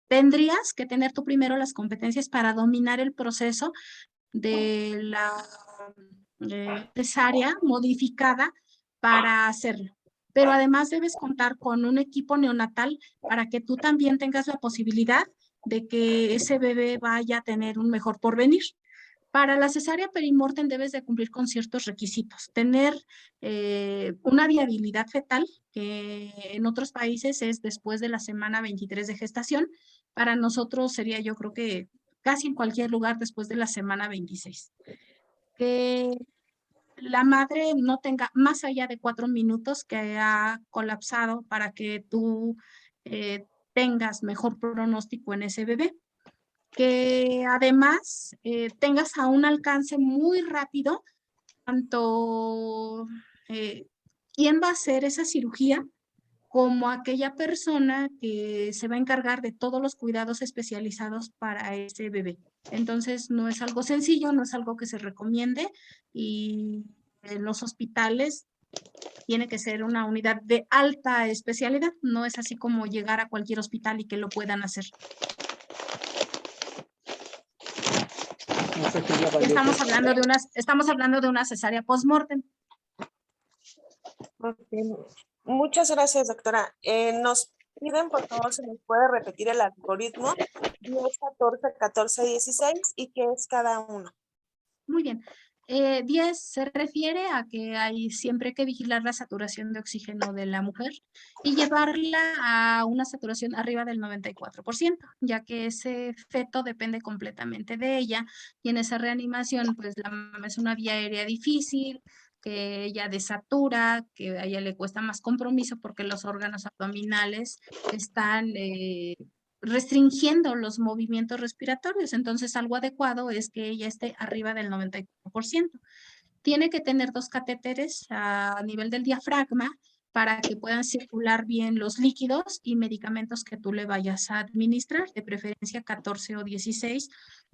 tendrías que tener tú primero las competencias para dominar el proceso de la cesárea modificada para hacerlo. Pero además debes contar con un equipo neonatal para que tú también tengas la posibilidad de que ese bebé vaya a tener un mejor porvenir. Para la cesárea perimortem debes de cumplir con ciertos requisitos. Tener una viabilidad fetal, que en otros países es después de la semana 23 de gestación. Para nosotros sería, yo creo que casi en cualquier lugar después de la semana 26. Que la madre no tenga más allá de 4 minutos que ha colapsado para que tú tengas mejor pronóstico en ese bebé. Que además tengas a un alcance muy rápido tanto quién va a hacer esa cirugía como aquella persona que se va a encargar de todos los cuidados especializados para ese bebé. Entonces, no es algo sencillo, no es algo que se recomiende, y en los hospitales tiene que ser una unidad de alta especialidad, no es así como llegar a cualquier hospital y que lo puedan hacer. Estamos hablando de una cesárea post-mortem. Okay. Muchas gracias, doctora. Nos piden, por favor, se nos puede repetir el algoritmo 10, 14, 14, 16 y qué es cada uno. Muy bien. 10 se refiere a que hay siempre que vigilar la saturación de oxígeno de la mujer y llevarla a una saturación arriba del 94%, ya que ese feto depende completamente de ella, y en esa reanimación pues la mama es una vía aérea difícil, que ella desatura, que a ella le cuesta más compromiso porque los órganos abdominales están restringiendo los movimientos respiratorios. Entonces, algo adecuado es que ella esté arriba del 94%. Tiene que tener 2 catéteres a nivel del diafragma para que puedan circular bien los líquidos y medicamentos que tú le vayas a administrar, de preferencia 14 o 16,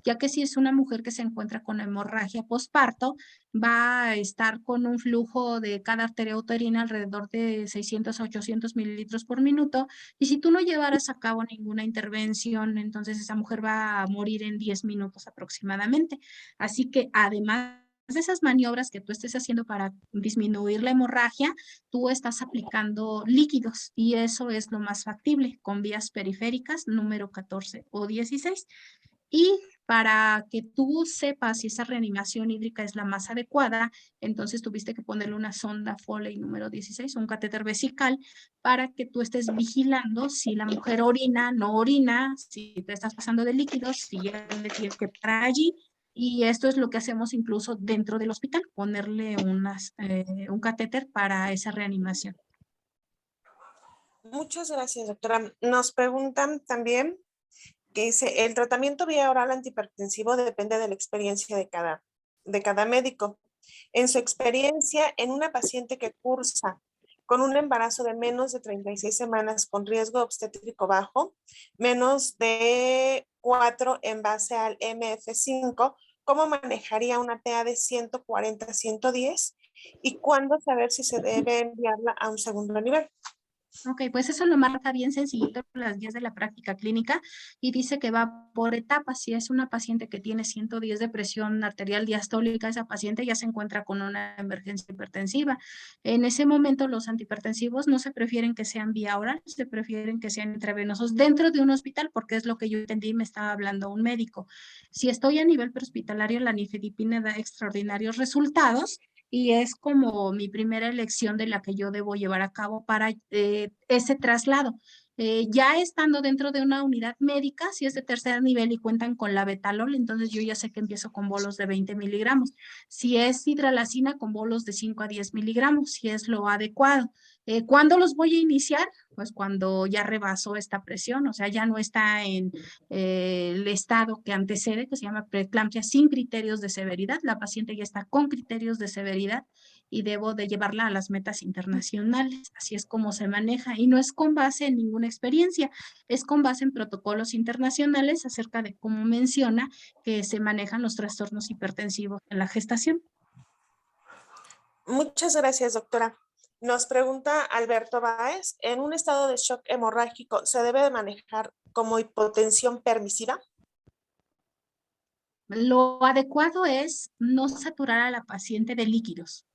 ya que si es una mujer que se encuentra con hemorragia postparto, va a estar con un flujo de cada arteria uterina alrededor de 600 a 800 mililitros por minuto, y si tú no llevaras a cabo ninguna intervención, entonces esa mujer va a morir en 10 minutos aproximadamente. Así que además de esas maniobras que tú estés haciendo para disminuir la hemorragia, tú estás aplicando líquidos y eso es lo más factible con vías periféricas número 14 o 16. Y para que tú sepas si esa reanimación hídrica es la más adecuada, entonces tuviste que ponerle una sonda Foley número 16, un catéter vesical, para que tú estés vigilando si la mujer orina, no orina, si te estás pasando de líquidos, si ya le tienes que parar allí. Y esto es lo que hacemos incluso dentro del hospital, ponerle un catéter para esa reanimación. Muchas gracias, doctora. Nos preguntan también que dice, el tratamiento vía oral antihipertensivo depende de la experiencia de cada médico. En su experiencia, en una paciente que cursa con un embarazo de menos de 36 semanas con riesgo obstétrico bajo, menos de 4 en base al MF5, ¿cómo manejaría una TA de 140-110? ¿Y cuándo saber si se debe enviarla a un segundo nivel? Ok, pues eso lo marca bien sencillito las guías de la práctica clínica y dice que va por etapas. Si es una paciente que tiene 110 de presión arterial diastólica, esa paciente ya se encuentra con una emergencia hipertensiva. En ese momento los antihipertensivos no se prefieren que sean vía oral, se prefieren que sean intravenosos dentro de un hospital, porque es lo que yo entendí, me estaba hablando un médico. Si estoy a nivel prehospitalario, la nifedipina da extraordinarios resultados y es como mi primera elección de la que yo debo llevar a cabo para ese traslado. Ya estando dentro de una unidad médica, si es de tercer nivel y cuentan con la betalol, entonces yo ya sé que empiezo con bolos de 20 miligramos. Si es hidralacina, con bolos de 5 a 10 miligramos, si es lo adecuado. ¿Cuándo los voy a iniciar? Pues cuando ya rebasó esta presión, o sea, ya no está en el estado que antecede, que se llama preeclampsia sin criterios de severidad. La paciente ya está con criterios de severidad y debo de llevarla a las metas internacionales. Así es como se maneja y no es con base en ninguna experiencia, es con base en protocolos internacionales acerca de cómo menciona que se manejan los trastornos hipertensivos en la gestación. Muchas gracias, doctora. Nos pregunta Alberto Báez, ¿en un estado de shock hemorrágico se debe de manejar como hipotensión permisiva? Lo adecuado es no saturar a la paciente de líquidos.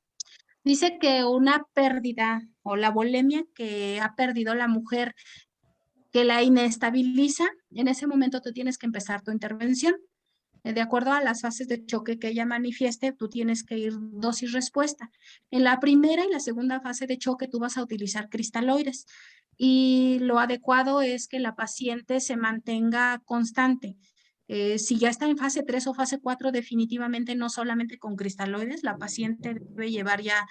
Dice que una pérdida o la volemia que ha perdido la mujer que la inestabiliza, en ese momento tú tienes que empezar tu intervención. De acuerdo a las fases de choque que ella manifieste, tú tienes que ir dosis-respuesta. En la primera y la segunda fase de choque tú vas a utilizar cristaloides y lo adecuado es que la paciente se mantenga constante. Si ya está en fase 3 o fase 4, definitivamente no solamente con cristaloides, la paciente debe llevar ya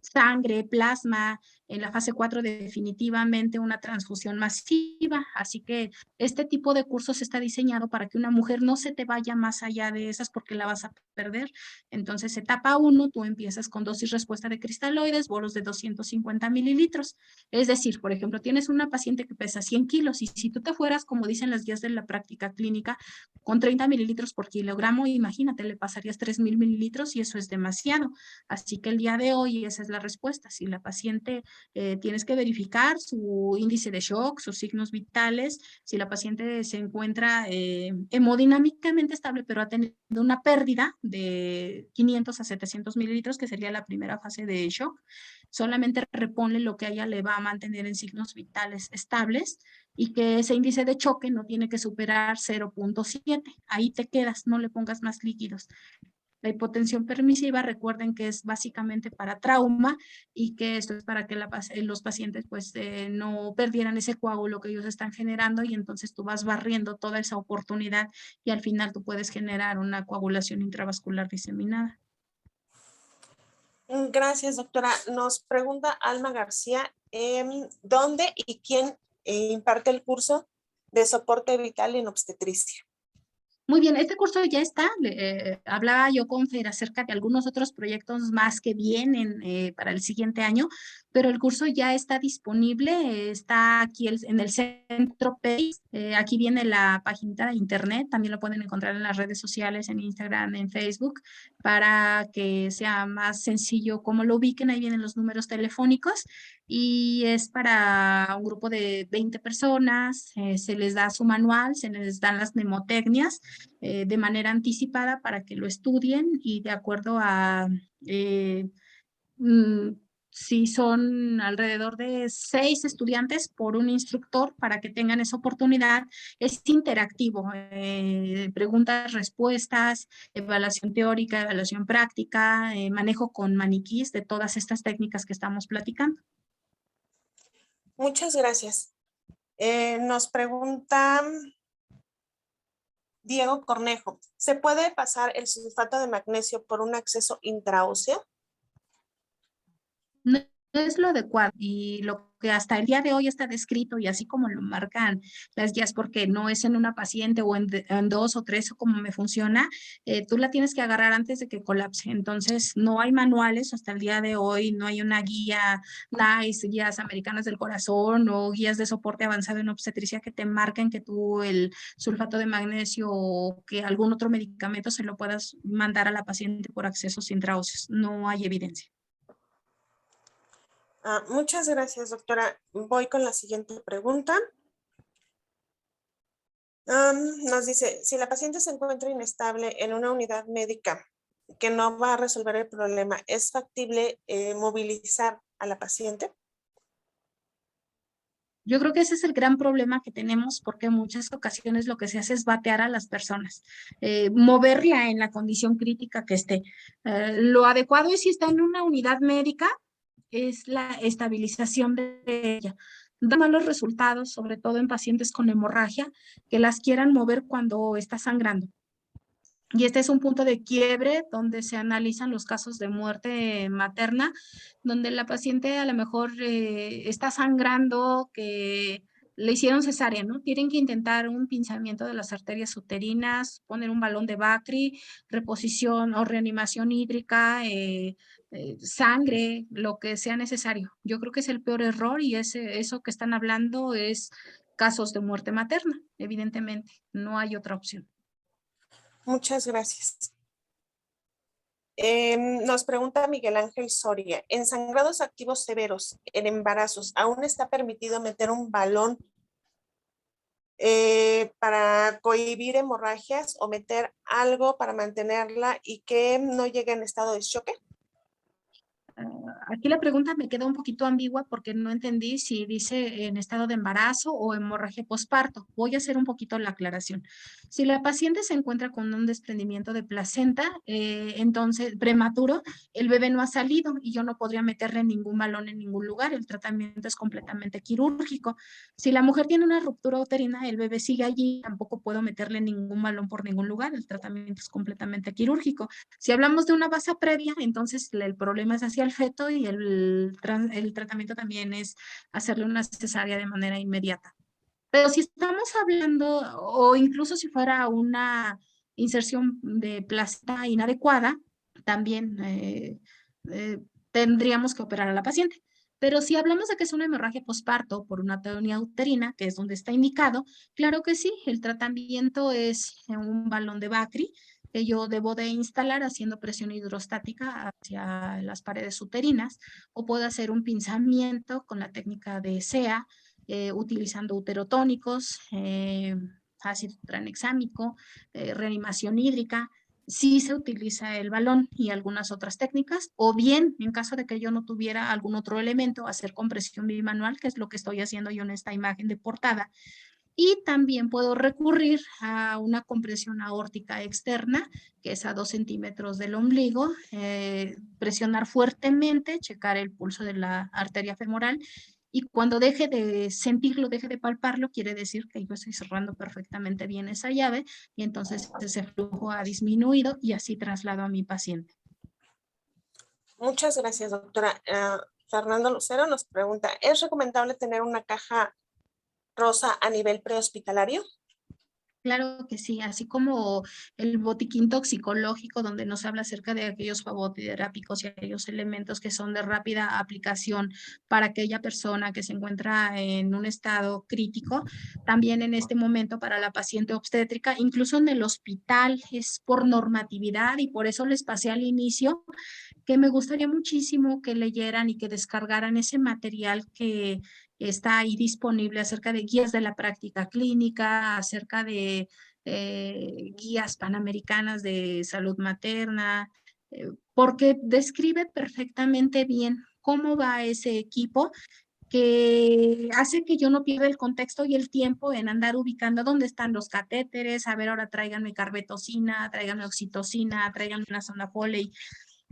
sangre, plasma, en la fase 4 definitivamente una transfusión masiva, así que este tipo de cursos está diseñado para que una mujer no se te vaya más allá de esas porque la vas a perder. Entonces, etapa 1, tú empiezas con dosis respuesta de cristaloides, bolos de 250 mililitros. Es decir, por ejemplo, tienes una paciente que pesa 100 kilos y si tú te fueras, como dicen las guías de la práctica clínica, con 30 mililitros por kilogramo, imagínate, le pasarías 3,000 mililitros y eso es demasiado. Así que el día de hoy esa es la respuesta. Si la paciente tienes que verificar su índice de shock, sus signos vitales, si la paciente se encuentra hemodinámicamente estable, pero ha tenido una pérdida de 500 a 700 mililitros, que sería la primera fase de shock, solamente reponle lo que a ella le va a mantener en signos vitales estables y que ese índice de choque no tiene que superar 0.7. Ahí te quedas, no le pongas más líquidos. La hipotensión permisiva, recuerden que es básicamente para trauma y que esto es para que los pacientes pues no perdieran ese coágulo que ellos están generando y entonces tú vas barriendo toda esa oportunidad y al final tú puedes generar una coagulación intravascular diseminada. Gracias, doctora. Nos pregunta Alma García, ¿dónde y quién imparte el curso de soporte vital en obstetricia? Muy bien, este curso ya está. Hablaba yo con Fer acerca de algunos otros proyectos más que vienen para el siguiente año, pero el curso ya está disponible. Está aquí en el centro Page. Aquí viene la página de internet. También lo pueden encontrar en las redes sociales, en Instagram, en Facebook, para que sea más sencillo cómo lo ubiquen. Ahí vienen los números telefónicos y es para un grupo de 20 personas. Se les da su manual, se les dan las mnemotecnias de manera anticipada para que lo estudien y de acuerdo a mm, si son alrededor de 6 estudiantes por un instructor para que tengan esa oportunidad. Es interactivo, preguntas, respuestas, evaluación teórica, evaluación práctica, manejo con maniquís de todas estas técnicas que estamos platicando. Muchas gracias. Nos pregunta Diego Cornejo, ¿se puede pasar el sulfato de magnesio por un acceso intraóseo? No es lo adecuado y lo que hasta el día de hoy está descrito y así como lo marcan las guías, porque no es en una paciente o en 2 o 3 o como me funciona, tú la tienes que agarrar antes de que colapse. Entonces no hay manuales hasta el día de hoy, no hay una guía NICE, guías americanas del corazón o guías de soporte avanzado en obstetricia que te marquen que tú el sulfato de magnesio o que algún otro medicamento se lo puedas mandar a la paciente por accesos intraóseos. No hay evidencia. Muchas gracias, doctora. Voy con la siguiente pregunta. Nos dice, si la paciente se encuentra inestable en una unidad médica que no va a resolver el problema, ¿es factible movilizar a la paciente? Yo creo que ese es el gran problema que tenemos porque en muchas ocasiones lo que se hace es batear a las personas, moverla en la condición crítica que esté. Lo adecuado es si está en una unidad médica, es la estabilización de ella. Da malos resultados, sobre todo en pacientes con hemorragia, que las quieran mover cuando está sangrando. Y este es un punto de quiebre donde se analizan los casos de muerte materna, donde la paciente a lo mejor está sangrando, que le hicieron cesárea, ¿no? Tienen que intentar un pinzamiento de las arterias uterinas, poner un balón de Bacri, reposición o reanimación hídrica, sangre, lo que sea necesario. Yo creo que es el peor error y eso que están hablando es casos de muerte materna, evidentemente, no hay otra opción. Muchas gracias. Nos pregunta Miguel Ángel Soria, ¿en sangrados activos severos, en embarazos, aún está permitido meter un balón para cohibir hemorragias o meter algo para mantenerla y que no llegue en estado de choque? Aquí la pregunta me queda un poquito ambigua porque no entendí si dice en estado de embarazo o hemorragia posparto. Voy a hacer un poquito la aclaración. Si la paciente se encuentra con un desprendimiento de placenta, entonces prematuro, el bebé no ha salido y yo no podría meterle ningún balón en ningún lugar. El tratamiento es completamente quirúrgico. Si la mujer tiene una ruptura uterina, el bebé sigue allí, tampoco puedo meterle ningún balón por ningún lugar. El tratamiento es completamente quirúrgico. Si hablamos de una basa previa, entonces el problema es hacia el feto y el tratamiento también es hacerle una cesárea de manera inmediata. Pero si estamos hablando, o incluso si fuera una inserción de placenta inadecuada, también tendríamos que operar a la paciente. Pero si hablamos de que es una hemorragia posparto por una atonía uterina, que es donde está indicado, claro que sí, el tratamiento es un balón de Bacri que yo debo de instalar haciendo presión hidrostática hacia las paredes uterinas, o puedo hacer un pinzamiento con la técnica de SEA, utilizando uterotónicos, ácido tranexámico, reanimación hídrica. Sí se utiliza el balón y algunas otras técnicas, o bien, en caso de que yo no tuviera algún otro elemento, hacer compresión bimanual, que es lo que estoy haciendo yo en esta imagen de portada. Y también puedo recurrir a una compresión aórtica externa, que es a 2 centímetros del ombligo, presionar fuertemente, checar el pulso de la arteria femoral, y cuando deje de sentirlo, deje de palparlo, quiere decir que yo estoy cerrando perfectamente bien esa llave y entonces ese flujo ha disminuido y así traslado a mi paciente. Muchas gracias, doctora. Fernando Lucero nos pregunta, ¿es recomendable tener una caja rosa a nivel prehospitalario? Claro que sí, así como el botiquín toxicológico, donde nos habla acerca de aquellos favoterápicos y aquellos elementos que son de rápida aplicación para aquella persona que se encuentra en un estado crítico, también en este momento para la paciente obstétrica, incluso en el hospital, es por normatividad y por eso les pasé al inicio que me gustaría muchísimo que leyeran y que descargaran ese material que está ahí disponible acerca de guías de la práctica clínica, acerca de guías panamericanas de salud materna, porque describe perfectamente bien cómo va ese equipo que hace que yo no pierda el contexto y el tiempo en andar ubicando dónde están los catéteres, a ver, ahora tráiganme carbetocina, tráiganme oxitocina, tráiganme una zona Foley.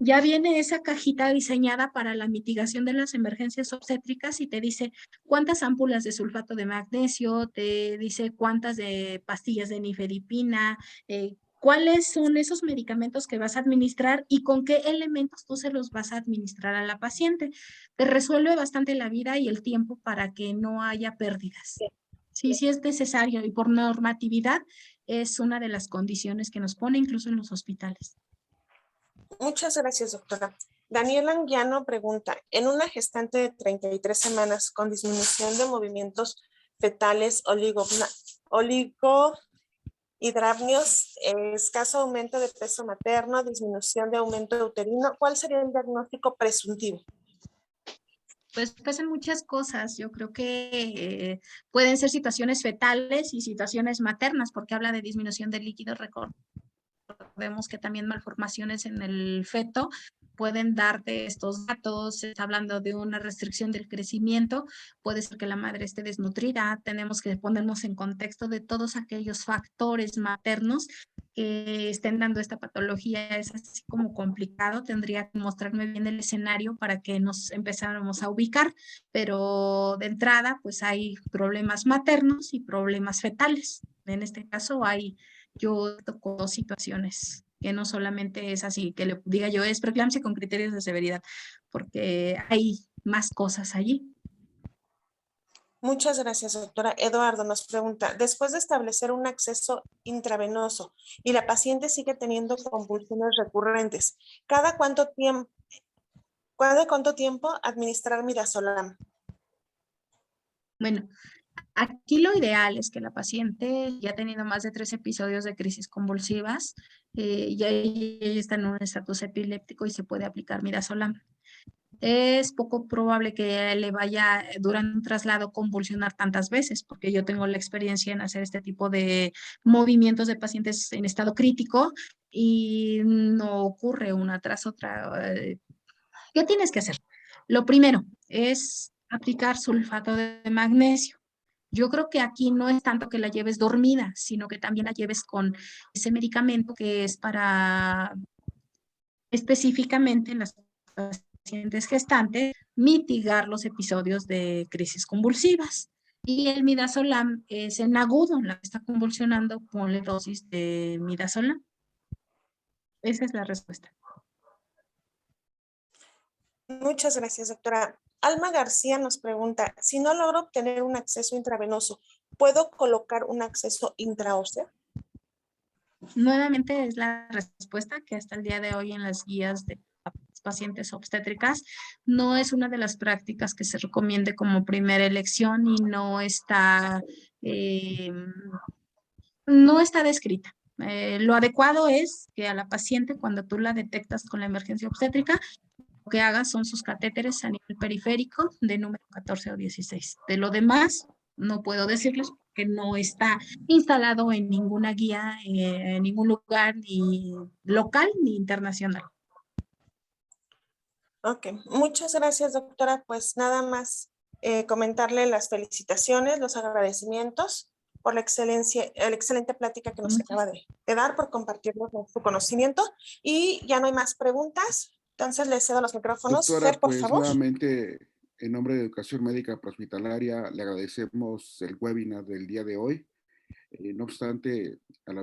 Ya viene esa cajita diseñada para la mitigación de las emergencias obstétricas y te dice cuántas ámpulas de sulfato de magnesio, te dice cuántas de pastillas de nifedipina, cuáles son esos medicamentos que vas a administrar y con qué elementos tú se los vas a administrar a la paciente. Te resuelve bastante la vida y el tiempo para que no haya pérdidas. Sí, sí es necesario y por normatividad es una de las condiciones que nos pone incluso en los hospitales. Muchas gracias, doctora. Daniel Anguiano pregunta, en una gestante de 33 semanas con disminución de movimientos fetales oligohidramnios, escaso aumento de peso materno, disminución de aumento uterino, ¿cuál sería el diagnóstico presuntivo? Pues pasan muchas cosas. Yo creo que pueden ser situaciones fetales y situaciones maternas, porque habla de disminución de líquido. Recordemos que también malformaciones en el feto pueden darte estos datos. Está hablando de una restricción del crecimiento. Puede ser que la madre esté desnutrida. Tenemos que ponernos en contexto de todos aquellos factores maternos que estén dando esta patología. Es así como complicado. Tendría que mostrarme bien el escenario para que nos empezáramos a ubicar, pero de entrada pues hay problemas maternos y problemas fetales. En este caso yo toco dos situaciones, que no solamente es así, que le diga yo es preeclampsia con criterios de severidad, porque hay más cosas allí. Muchas gracias, doctora. Eduardo nos pregunta, después de establecer un acceso intravenoso y la paciente sigue teniendo convulsiones recurrentes, ¿cada cuánto tiempo administrar midazolam? Bueno, aquí lo ideal es que la paciente ya ha tenido más de 3 episodios de crisis convulsivas, ya ella está en un estatus epiléptico y se puede aplicar midazolam. Es poco probable que le vaya durante un traslado convulsionar tantas veces, porque yo tengo la experiencia en hacer este tipo de movimientos de pacientes en estado crítico y no ocurre una tras otra. ¿Qué tienes que hacer? Lo primero es aplicar sulfato de magnesio. Yo creo que aquí no es tanto que la lleves dormida, sino que también la lleves con ese medicamento que es para específicamente en las pacientes gestantes mitigar los episodios de crisis convulsivas. Y el midazolam es en agudo, en la que está convulsionando, ponle dosis de midazolam. Esa es la respuesta. Muchas gracias, doctora. Alma García nos pregunta, si no logro obtener un acceso intravenoso, ¿puedo colocar un acceso intraóseo? Nuevamente es la respuesta que hasta el día de hoy en las guías de pacientes obstétricas no es una de las prácticas que se recomiende como primera elección y no está descrita. Lo adecuado es que a la paciente, cuando tú la detectas con la emergencia obstétrica, lo que hagas son sus catéteres a nivel periférico de número 14 o 16. De lo demás, no puedo decirles que no está instalado en ninguna guía, en ningún lugar, ni local ni internacional. Ok, muchas gracias, doctora. Pues nada más comentarle las felicitaciones, los agradecimientos por la excelente plática que nos acaba de dar, por compartirnos su conocimiento. Y ya no hay más preguntas, entonces le cedo los micrófonos. Doctora, Fer, por pues favor. nuevamente, en nombre de Educación Médica Prehospitalaria, le agradecemos el webinar del día de hoy. No obstante, a la